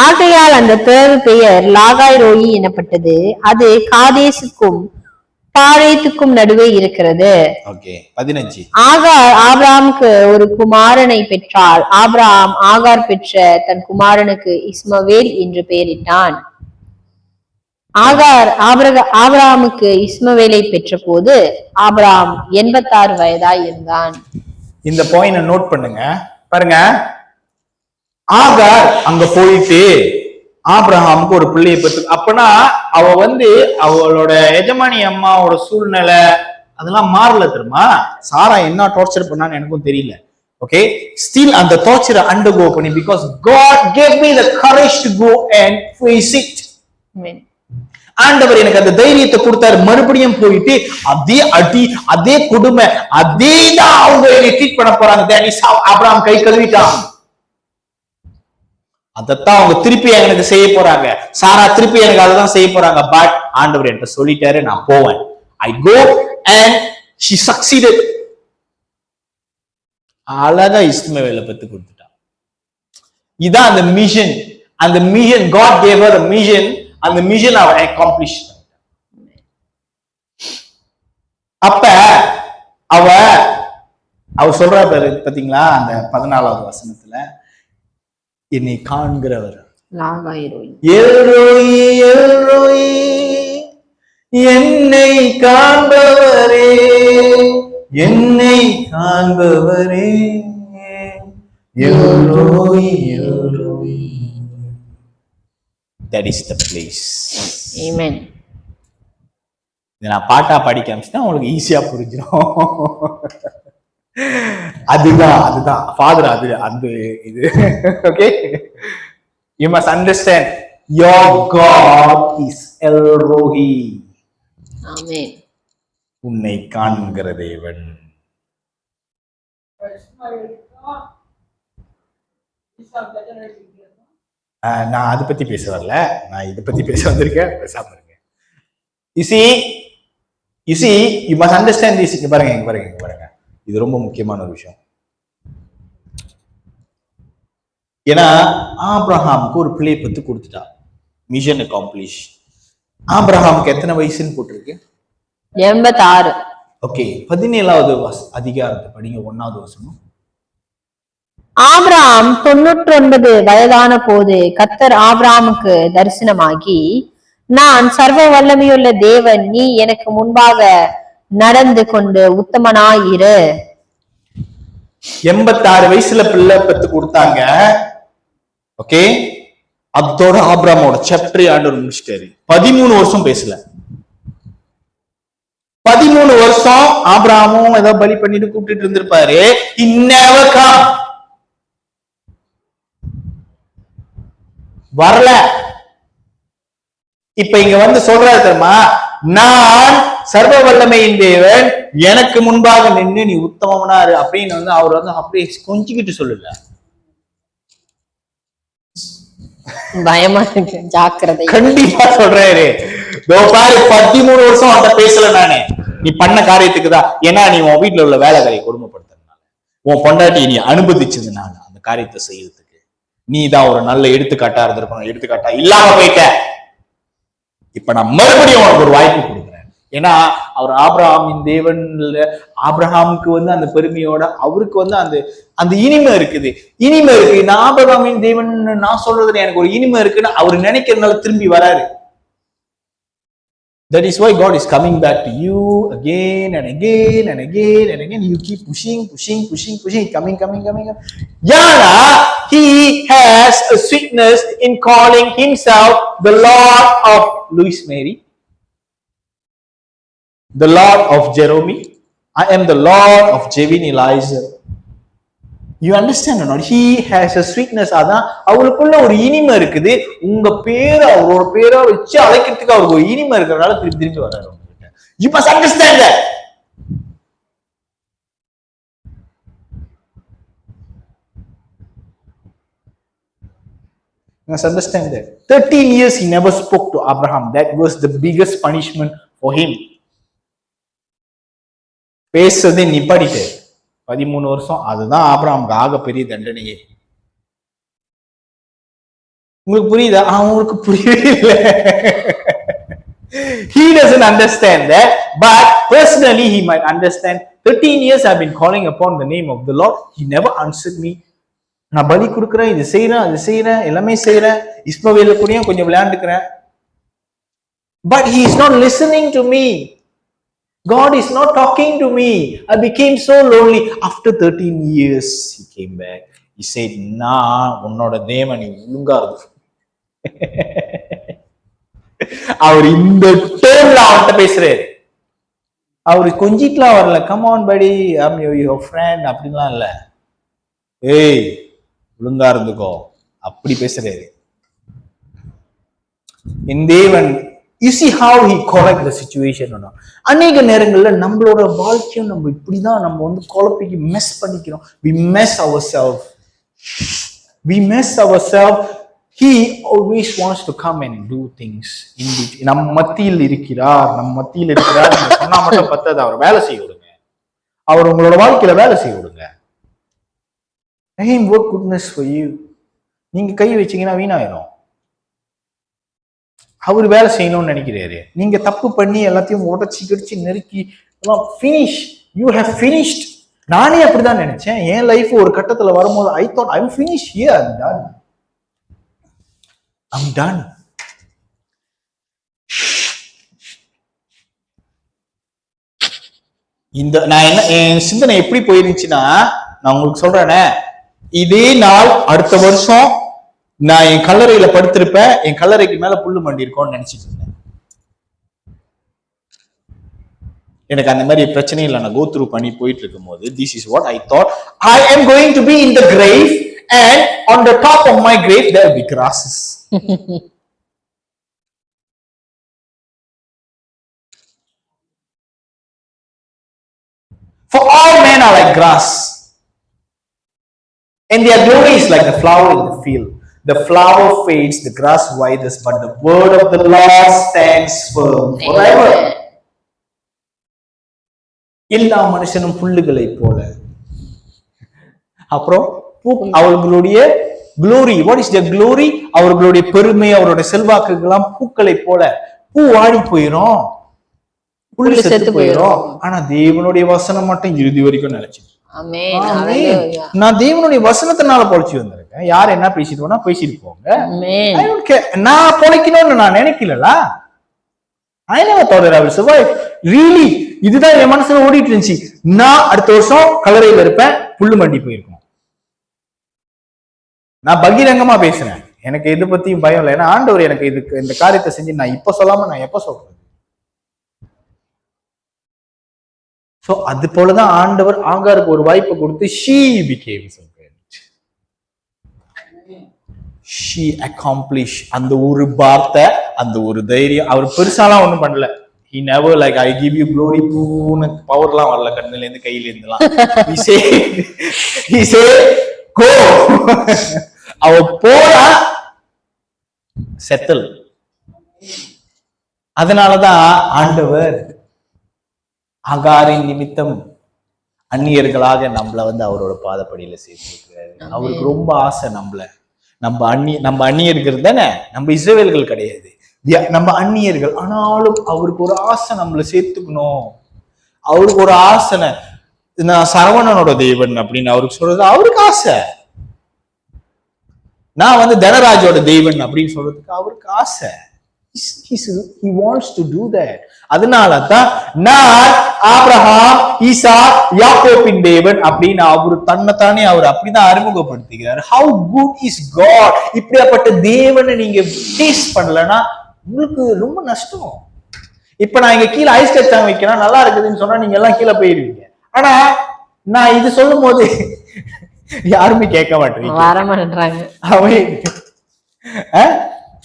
B: ஆகையால் அந்த தேவ பெயர் லாகாய் ரோயி எனப்பட்டது. அது காதேசுக்கும் பாழேத்துக்கும் நடுவே இருக்கிறது.
A: ஓகே 15.
B: ஆகார் ஆபிரகாமுக்கு ஒரு குமாரனை பெற்றாள். ஆபிரகாம் ஆகார் பெற்ற தன் குமாரனுக்கு இஸ்மவேல் என்று பெயரிட்டான். ஆகார் ஆபிரகாமுக்கு இஸ்மவேலை பெற்ற போது ஆபிரகாம் 86 வயதாய் இருந்தான்.
A: இந்த பாயிண்ட் நோட் பண்ணுங்க. பாருங்க, ஆகார் அங்க போயிட்டு ஆபிரகாமுக்கு ஒரு பிள்ளையை பெற்று, அப்பனா அவ அவளோட எஜமானி அம்மாவோட சூழ்நிலை அதெல்லாம் மாறல தெரியுமா. சாரா என்ன டார்ச்சர் பண்ணான்னு எனக்கும் தெரியல. ஓகே, ஸ்டில் அந்த டார்ச்சரை அண்டர்கோ பண்ணி, because God gave me the courage to go and face it. ஆண்டவர் எனக்கு அந்த தைரியத்தை கொடுத்தாரு. மறுபடியும் போயிட்டு அதே அடி, அதே கொடுமை, அதே தான் அவங்க என்னை ட்ரீட் பண்ண போறாங்க. ஆபிரகாம் கை கழுவிட்டான். அதைத்தான் அவங்க திருப்பி எனக்கு செய்ய போறாங்க. சாரா திருப்பி எனக்கு அதான் செய்ய போறாங்க. பட் ஆண்டவர் என்கிட்ட சொல்லிட்டாரு, நான் போவேன். I go and she succeeded. அழகா இஸ்மவேலை பத்தி கொடுத்துட்டான். இதான் அந்த மிஷன். அந்த mission God gave her a mission. அந்த மிஷன் அவ accomplish பண்ணிட்டான். அப்ப அவ சொல்றா பாரு பாத்தீங்களா, அந்த 14வது வசனத்துல, என்னை காண்கிறவர் என்னை காண்பவரே, என்னை காண்பவரே, that is the place.
B: Amen.
A: நான் பாட்டா பாடி காமிச்சுன்னா உங்களுக்கு ஈஸியா புரிஞ்சிடும். அதுதான் ஃபாதர், அந்த இது. Okay, you must understand your God is El Roi.
B: Amen.
A: உன்னை காண்கிற தேவன். நான் அதை பத்தி பேச வரல, நான் இதை பத்தி பேச வந்திருக்கேன். பேசாம இருங்க. You see, you must understand this. இங்க பாருங்க, இது ரொம்ப முக்கியமான ஒரு விஷயம். ஏன்னா ஆபிரகாமுக்கு ஒரு பிள்ளை பத்து கொடுத்துட்டா, மிஷன் அகாம்ப்ளிஷ். ஆபிரகாமுக்கு எத்தனை வயசுன்னு போட்டிருக்கு?
B: 86.
A: ஓகே, 17வது அதிகாரத்தை படிங்க, 1வது வசனம்.
B: ஆபிரகாம் 99 வயதான போது கர்த்தர் ஆபிரகாமுக்கு தரிசனமாகி, நான் சர்வ வல்லமையுள்ள தேவன், நீ எனக்கு முன்பாக நடந்து கொண்டு உத்தமனாயிரு.
A: 86 வயசுல பிள்ளை பெத்து கொடுத்தாங்க. ஓகே, அதோட ஆபிரகாமோட சாப்டர் ஆண்டவர் முடிச்சிட்டாரு. 13 வருஷம் பேசல. 13 வருஷம் ஆபிரகாமும் ஏதோ பலி பண்ணிட்டு கூப்பிட்டு இருந்திருப்பாரு. He never come. வரல. இப்ப இங்க சொல்றாரு தெரியுமா, நான் சர்வ வல்லமையின் தேவன், எனக்கு முன்பாக நின்று நீ உத்தமனாரு அப்படின்னு அவர் அப்படியே கொஞ்சிக்கிட்டு சொல்லல.
B: பயமா இருக்கு, ஜாக்கிரதை.
A: கண்டிப்பா சொல்றாரு. பாரு, 13 வருஷம் அவன் பேசல. நானே நீ பண்ண காரியத்துக்கு தான். ஏன்னா நீ உன் வீட்டுல உள்ள வேலைக்காரியை கொடுமைப்படுத்துறதுனால, உன் பொண்டாட்டி நீ அனுமதிச்சதுனால அந்த காரியத்தை செய்யறதுக்கு நீ தான் ஒரு நல்ல எடுத்துக்காட்டா இருந்திருக்கணும். எடுத்துக்காட்டா இல்லாம போயிட்ட. இப்ப நான் மறுபடியும் உனக்கு ஒரு வாய்ப்பு கொடுக்குறேன். ஏன்னா அவர் ஆபிரகாமின் தேவன். ஆபிரகாமுக்கு அந்த பெருமையோட அவருக்கு அந்த அந்த இனிமை இருக்குது. நான் ஆபிரகாமின் தேவன் நான் சொல்றதுல எனக்கு ஒரு இனிமை இருக்குன்னு அவர் நினைக்கிறதுனால திரும்பி வராரு. That is why God is coming back to you again and again and again and again. You keep pushing, coming. Yana, he has a sweetness in calling himself the Lord of Louis Mary, the Lord of Jeremy. I am the Lord of Jevin Elijah. You understand or not? He has a sweetness. அதான் அவருக்குள்ள ஒரு இனிமை இருக்குது. உங்க பேரை அவரோட பேரை வச்சு அழைக்கிறதுக்கு அவருக்கு ஒரு இனிமை இருக்கிறதுனால திரும்பி வர்றாரு உங்ககிட்ட. You must understand that. You must understand that. 13 years he never spoke to Abraham. That was the biggest punishment for him. பேசுறதை நிப்பாட்டிட்டு 13 வருஷம், அதுதான் ஆபிரகாமுக்கு ஆக பெரிய தண்டனையே. உங்களுக்கு புரியுதா? அவங்களுக்கு புரியவே இல்லை. He doesn't understand that, but personally he might understand. 13 years I've been calling upon the name of the Lord. He never answered me. நான் பலி கொடுக்குறேன், இது செய்யறேன், அது செய்யறேன், எல்லாமே செய்யறேன், இஸ்மவேல கூடயும் கொஞ்சம் விளையாண்டுக்கிறேன். But he is not listening to me. God is not talking to me. I became so lonely. After 13 years, he came back. He said, நான் உன்னோட தேவன், நீ ஒழுங்கா இருக்கு. அவர் இந்த டேர்ம்ல அவர்கிட்ட பேசுறாரு. அவரு கொஞ்சிட்டுலாம் வரல. கம் ஆன் படி, ஐம் யுவர் ஃப்ரெண்ட் அப்படின்லாம் இல்ல. ஏய் ஒழுங்கா இருந்துக்கோ அப்படி பேசுறாரு. என் தேவன், you see how he correct the situation. அநேக நேரங்கள்ல நம்மளோட வாழ்க்கையும் நம்ம இப்படிதான் நம்ம வந்து குழப்பிக்கு மெஸ் பண்ணிக்கிறோம். we mess ourselves. He always wants to come and do things in between. நம்ம மத்தியில் இருக்கிறார் சொன்னா மட்டும் பத்தாது, அவர் வேலை செய்ய விடுங்க. அவர் உங்களோட வாழ்க்கையில வேலை செய்ய விடுங்க. Let him work goodness for you. நீங்க கை வச்சீங்கன்னா வீணாயிரும். அவர் வேலை செய்யணும்னு நினைக்கிறாரு. நீங்க தப்பு பண்ணி எல்லாத்தையும் உடச்சி கிடிச்சு நெருக்கி finish. You have finished. நானே அப்படிதான் நினைச்சேன். என் லைஃப் ஒரு கட்டத்துல வரும்போது I thought I'm finished here. I'm done. இந்த நான் என்ன என் சிந்தனை எப்படி போயிருந்துச்சுன்னா, நான் உங்களுக்கு சொல்றேனே, இதே நாள் அடுத்த வருஷம் நான் என் கல்லறையில படுத்திருப்பேன், என் கல்லறைக்கு மேல புல்லு மண்டி இருக்கும்னு நினைச்சிட்டு இருந்தேன். எனக்கு அந்த மாதிரி பிரச்சனை இல்லை. நான் கோ த்ரூ பண்ணி போயிட்டு இருக்கும் போது this is what I thought. I am going to be in the grave and on the top of my grave there will be grasses. For all men are like grass, and their glory is like the flower in the field. The flower fades, the grass withers, but the word of the Lord stands firm forever. எல்லா மனுஷனும் புல்லுகளை போல. அப்புறம் அவர்களுடைய glory, what is their glory? அவர்களுடைய பெருமை, அவருடைய செல்வாக்குகள்லாம் பூக்களை போல. பூ வாடி போயிரும், புல்லு செத்து போயிரும். ஆனா தேவனுடைய வசனம் மட்டும் இறுதி வரைக்கும் நிலைச்சு. நான் தேவனுடைய வசனத்தினால பொழைச்சி வந்திருக்கேன். யார் என்ன பேசிட்டு போனா பேசிட்டு போங்க. நான் பொழைக்கணும்னு நான் நினைக்கலா. I never thought that I will survive. Really, இதுதான் என் மனசுல ஓடிட்டு இருந்துச்சு. நான் அடுத்த வருஷம் கல்லறையில இருப்பேன், புல்லு மண்டி போயிருக்கும். நான் பகிரங்கமா பேசுறேன். எனக்கு எது பத்தியும் பயம் இல்லை. ஏன்னா ஆண்டவர் எனக்கு இதுக்கு இந்த காரியத்தை செஞ்சு நான் இப்ப சொல்லாம நான் எப்ப சொல்றேன். சோ அது போலதான் ஆண்டவர் ஆகாருக்கு ஒரு வாய்ப்பை கொடுத்து she became so great. She accomplished. அந்த ஒரு வார்த்தை, அந்த ஒரு தைரியம். அவர் பெருசாலாம் ஒண்ணும் பண்ணல. He never like I give you glory, பவர்லாம் வரல கண்ணுல இருந்து கையில இருந்துலாம். He said go. அவ போனா செட்டில். அதனாலதான் ஆண்டவர் ஆகாரின் நிமித்தம் அந்நியர்களாக நம்மள வந்து அவரோட பாதப்படியில சேர்த்திருக்கிறாரு. அவருக்கு ரொம்ப ஆசை நம்ம அந்நியர்கள் தானே, நம்ம இஸ்ரவேல்கள் கிடையாது, நம்ம அந்நியர்கள். ஆனாலும் அவருக்கு ஒரு ஆசை நம்மள சேர்த்துக்கணும். அவருக்கு ஒரு ஆசை. நான் சரவணனோட தேவன் அப்படின்னு அவருக்கு சொல்றது அவருக்கு ஆசை. நான் வந்து தனராஜோட தேவன் அப்படின்னு சொல்றதுக்கு அவருக்கு ஆசை. He wants to do that. அதனாலதான் நான் ஆபிரகாம், ஈசாக், யாக்கோபின் தேவன் அப்படின்னு அவரு தன்னைத்தானே அவர் அப்படிதான் அறிமுகப்படுத்துகிறார். How good is God? இப்படியாப்பட்ட தேவனை நீங்க டேஸ்ட் பண்ணலன்னா உங்களுக்கு ரொம்ப நஷ்டம். இப்ப நான் இங்க கீழே ஐஸ் கச்சாங்க வைக்கிறேன், நல்லா இருக்குதுன்னு சொன்னா நீங்க எல்லாம் கீழே போயிருவீங்க. ஆனா நான் இது சொல்லும் போது யாருமே கேட்க மாட்டேங்க.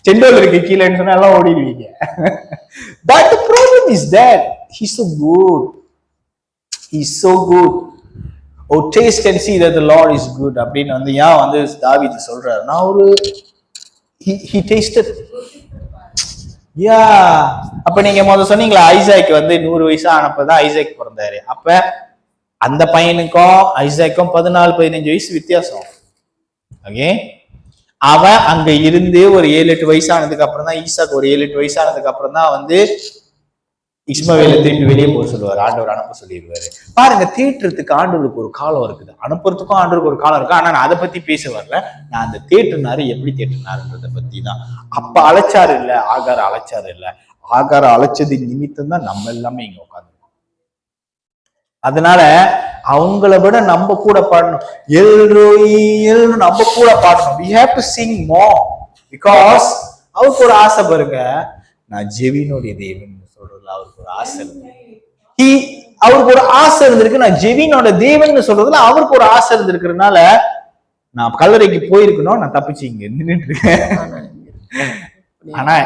A: செண்டோல் இருக்கு கீழேன்னு சொன்னா எல்லாம் ஓடிடுவீங்க. But the problem is that he's so good. He's so good. Oh, taste and see that the Lord is good. அப்படின்னு வந்து ஏன் வந்து தாவீது சொல்றாரு. நான் ஒரு he tasted. அப்ப நீங்க முதல்ல சொன்னீங்களா ஐசாக் வந்து 100 வயசு ஆனப்பதான் ஐசாக் பிறந்தாரு. அப்ப அந்த பையனுக்கும் ஐசாக்கும் 14-15 வயசு வித்தியாசம். ஓகே, அவன் அங்க இருந்து ஒரு 7-8 வயசானதுக்கு அப்புறம் தான், ஈசாக்கு ஒரு 7-8 வயசானதுக்கு அப்புறம் தான் வந்து இஸ்மவேலை திருப்பி வெளியே போக சொல்லுவார், ஆண்டவர் அனுப்ப சொல்லிடுவாரு. பாருங்க, தேற்றத்துக்கு ஆண்டவருக்கு ஒரு காலம் இருக்குது, அனுப்புறதுக்கும் ஆண்டவருக்கு ஒரு காலம் இருக்கு. ஆனா நான் அதை பத்தி பேச வரல. நான் அந்த தேற்றினாரு எப்படி தேற்றினாருன்றதை பத்தி தான். அப்ப அழைச்சாரு இல்ல, ஆகார அழைச்சாரு இல்ல, ஆகார அழைச்சது நிமித்தம் தான் நம்ம எல்லாமே இங்க உட்காந்துருக்கோம். அதனால அவங்கள விட நம்ம கூட பாடணும், எல்ரோய் நம்ம கூட பாடணும். we have to sing more because அவருக்கு ஒரு ஆசை பாருங்க, நான் ஜெவினுடைய தேவன் சொல்றதுல அவருக்கு ஒரு ஆசை இருக்கு. அவருக்கு ஒரு ஆசை இருந்திருக்கு, நான் ஜெவினோட தேவன் சொல்றதுல அவருக்கு ஒரு ஆசை இருந்திருக்கிறதுனால நான் கல்லறைக்கு போயிருக்கணும், நான் தப்பிச்சு இங்க நின்றுட்டு இருக்கேன். ஆனா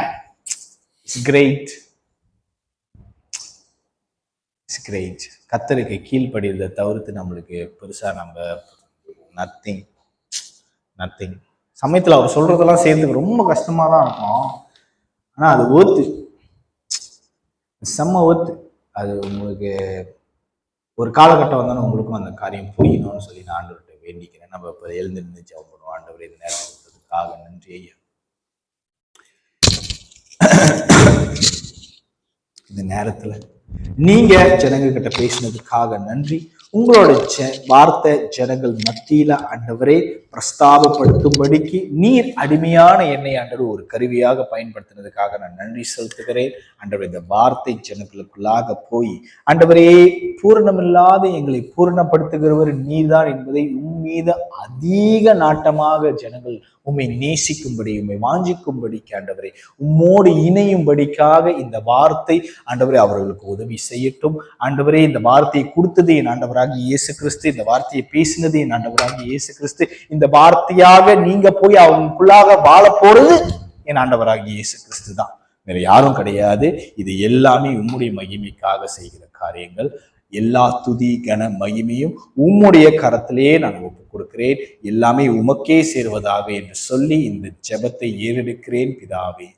A: இட்ஸ் கிரேட், இட்ஸ் கிரேட். கத்தருக்கு கீழ்ப்படிறதை தவிர்த்து நம்மளுக்கு பெருசா நம்ம நத்திங். சமயத்துல அவர் சொல்றதெல்லாம் சேர்த்துக்கு ரொம்ப கஷ்டமா தான் இருக்கும். ஆனா அது ஓத்து, செம்ம ஓத்து. அது உங்களுக்கு ஒரு காலகட்டம் வந்தாலும் உங்களுக்கும் அந்த காரியம் புரியணும்னு சொல்லி நான் ஆண்டவர்கிட்ட வேண்டிக்கிறேன். நம்ம இப்போ எழுந்து நின்று ஜெபம் ஆண்டவர் இந்த நேரம் கொடுத்ததுக்காக நன்றி ஐயா. இந்த நேரத்துல நீங்க ஜனங்க கிட்ட பேசினதுக்காக நன்றி. உங்களோட வார்த்தை ஜனங்கள் மத்தியில ஆண்டவரே பிரஸ்தாபப்படுத்தும்படிக்கு நீர் அடிமையான என்னை ஆண்டவர் ஒரு கருவியாக பயன்படுத்தினதுக்காக நான் நன்றி செலுத்துகிறேன். ஆண்டவர் இந்த வார்த்தை ஜனங்களுக்குள்ளாக போய் ஆண்டவரே பூரணமில்லாத எங்களை பூரணப்படுத்துகிறவர் நீர்தான் என்பதை உம்மீது அதிக நாட்டமாக ஜனங்கள் உம்மை நேசிக்கும்படி, உம்மை வாஞ்சிக்கும்படிக்கு ஆண்டவரே உம்மோடு இணையும்படிக்காக இந்த வார்த்தை ஆண்டவரே அவர்களுக்கு உதவி செய்யட்டும். ஆண்டவரே இந்த வார்த்தையை கொடுத்தது என் ஆண்டவராகி இயேசு கிறிஸ்து, இந்த வார்த்தையை பேசினது என் ஆண்டவராகி இயேசு கிறிஸ்து, இந்த வார்த்தையாக நீங்க போய் அவங்களுக்குள்ளாக வாழ போறது என் ஆண்டவராகி இயேசு கிறிஸ்து தான், வேற யாரும் கிடையாது. இது எல்லாமே உம்முடைய மகிமைக்காக செய்கிற காரியங்கள். எல்லா துதி கன மகிமையும் உம்முடைய கரத்திலேயே நான் ஒப்புக் கொடுக்கிறேன். எல்லாமே உமக்கே சேருவதாக என்று சொல்லி இந்த ஜெபத்தை ஏறெடுக்கிறேன் பிதாவே.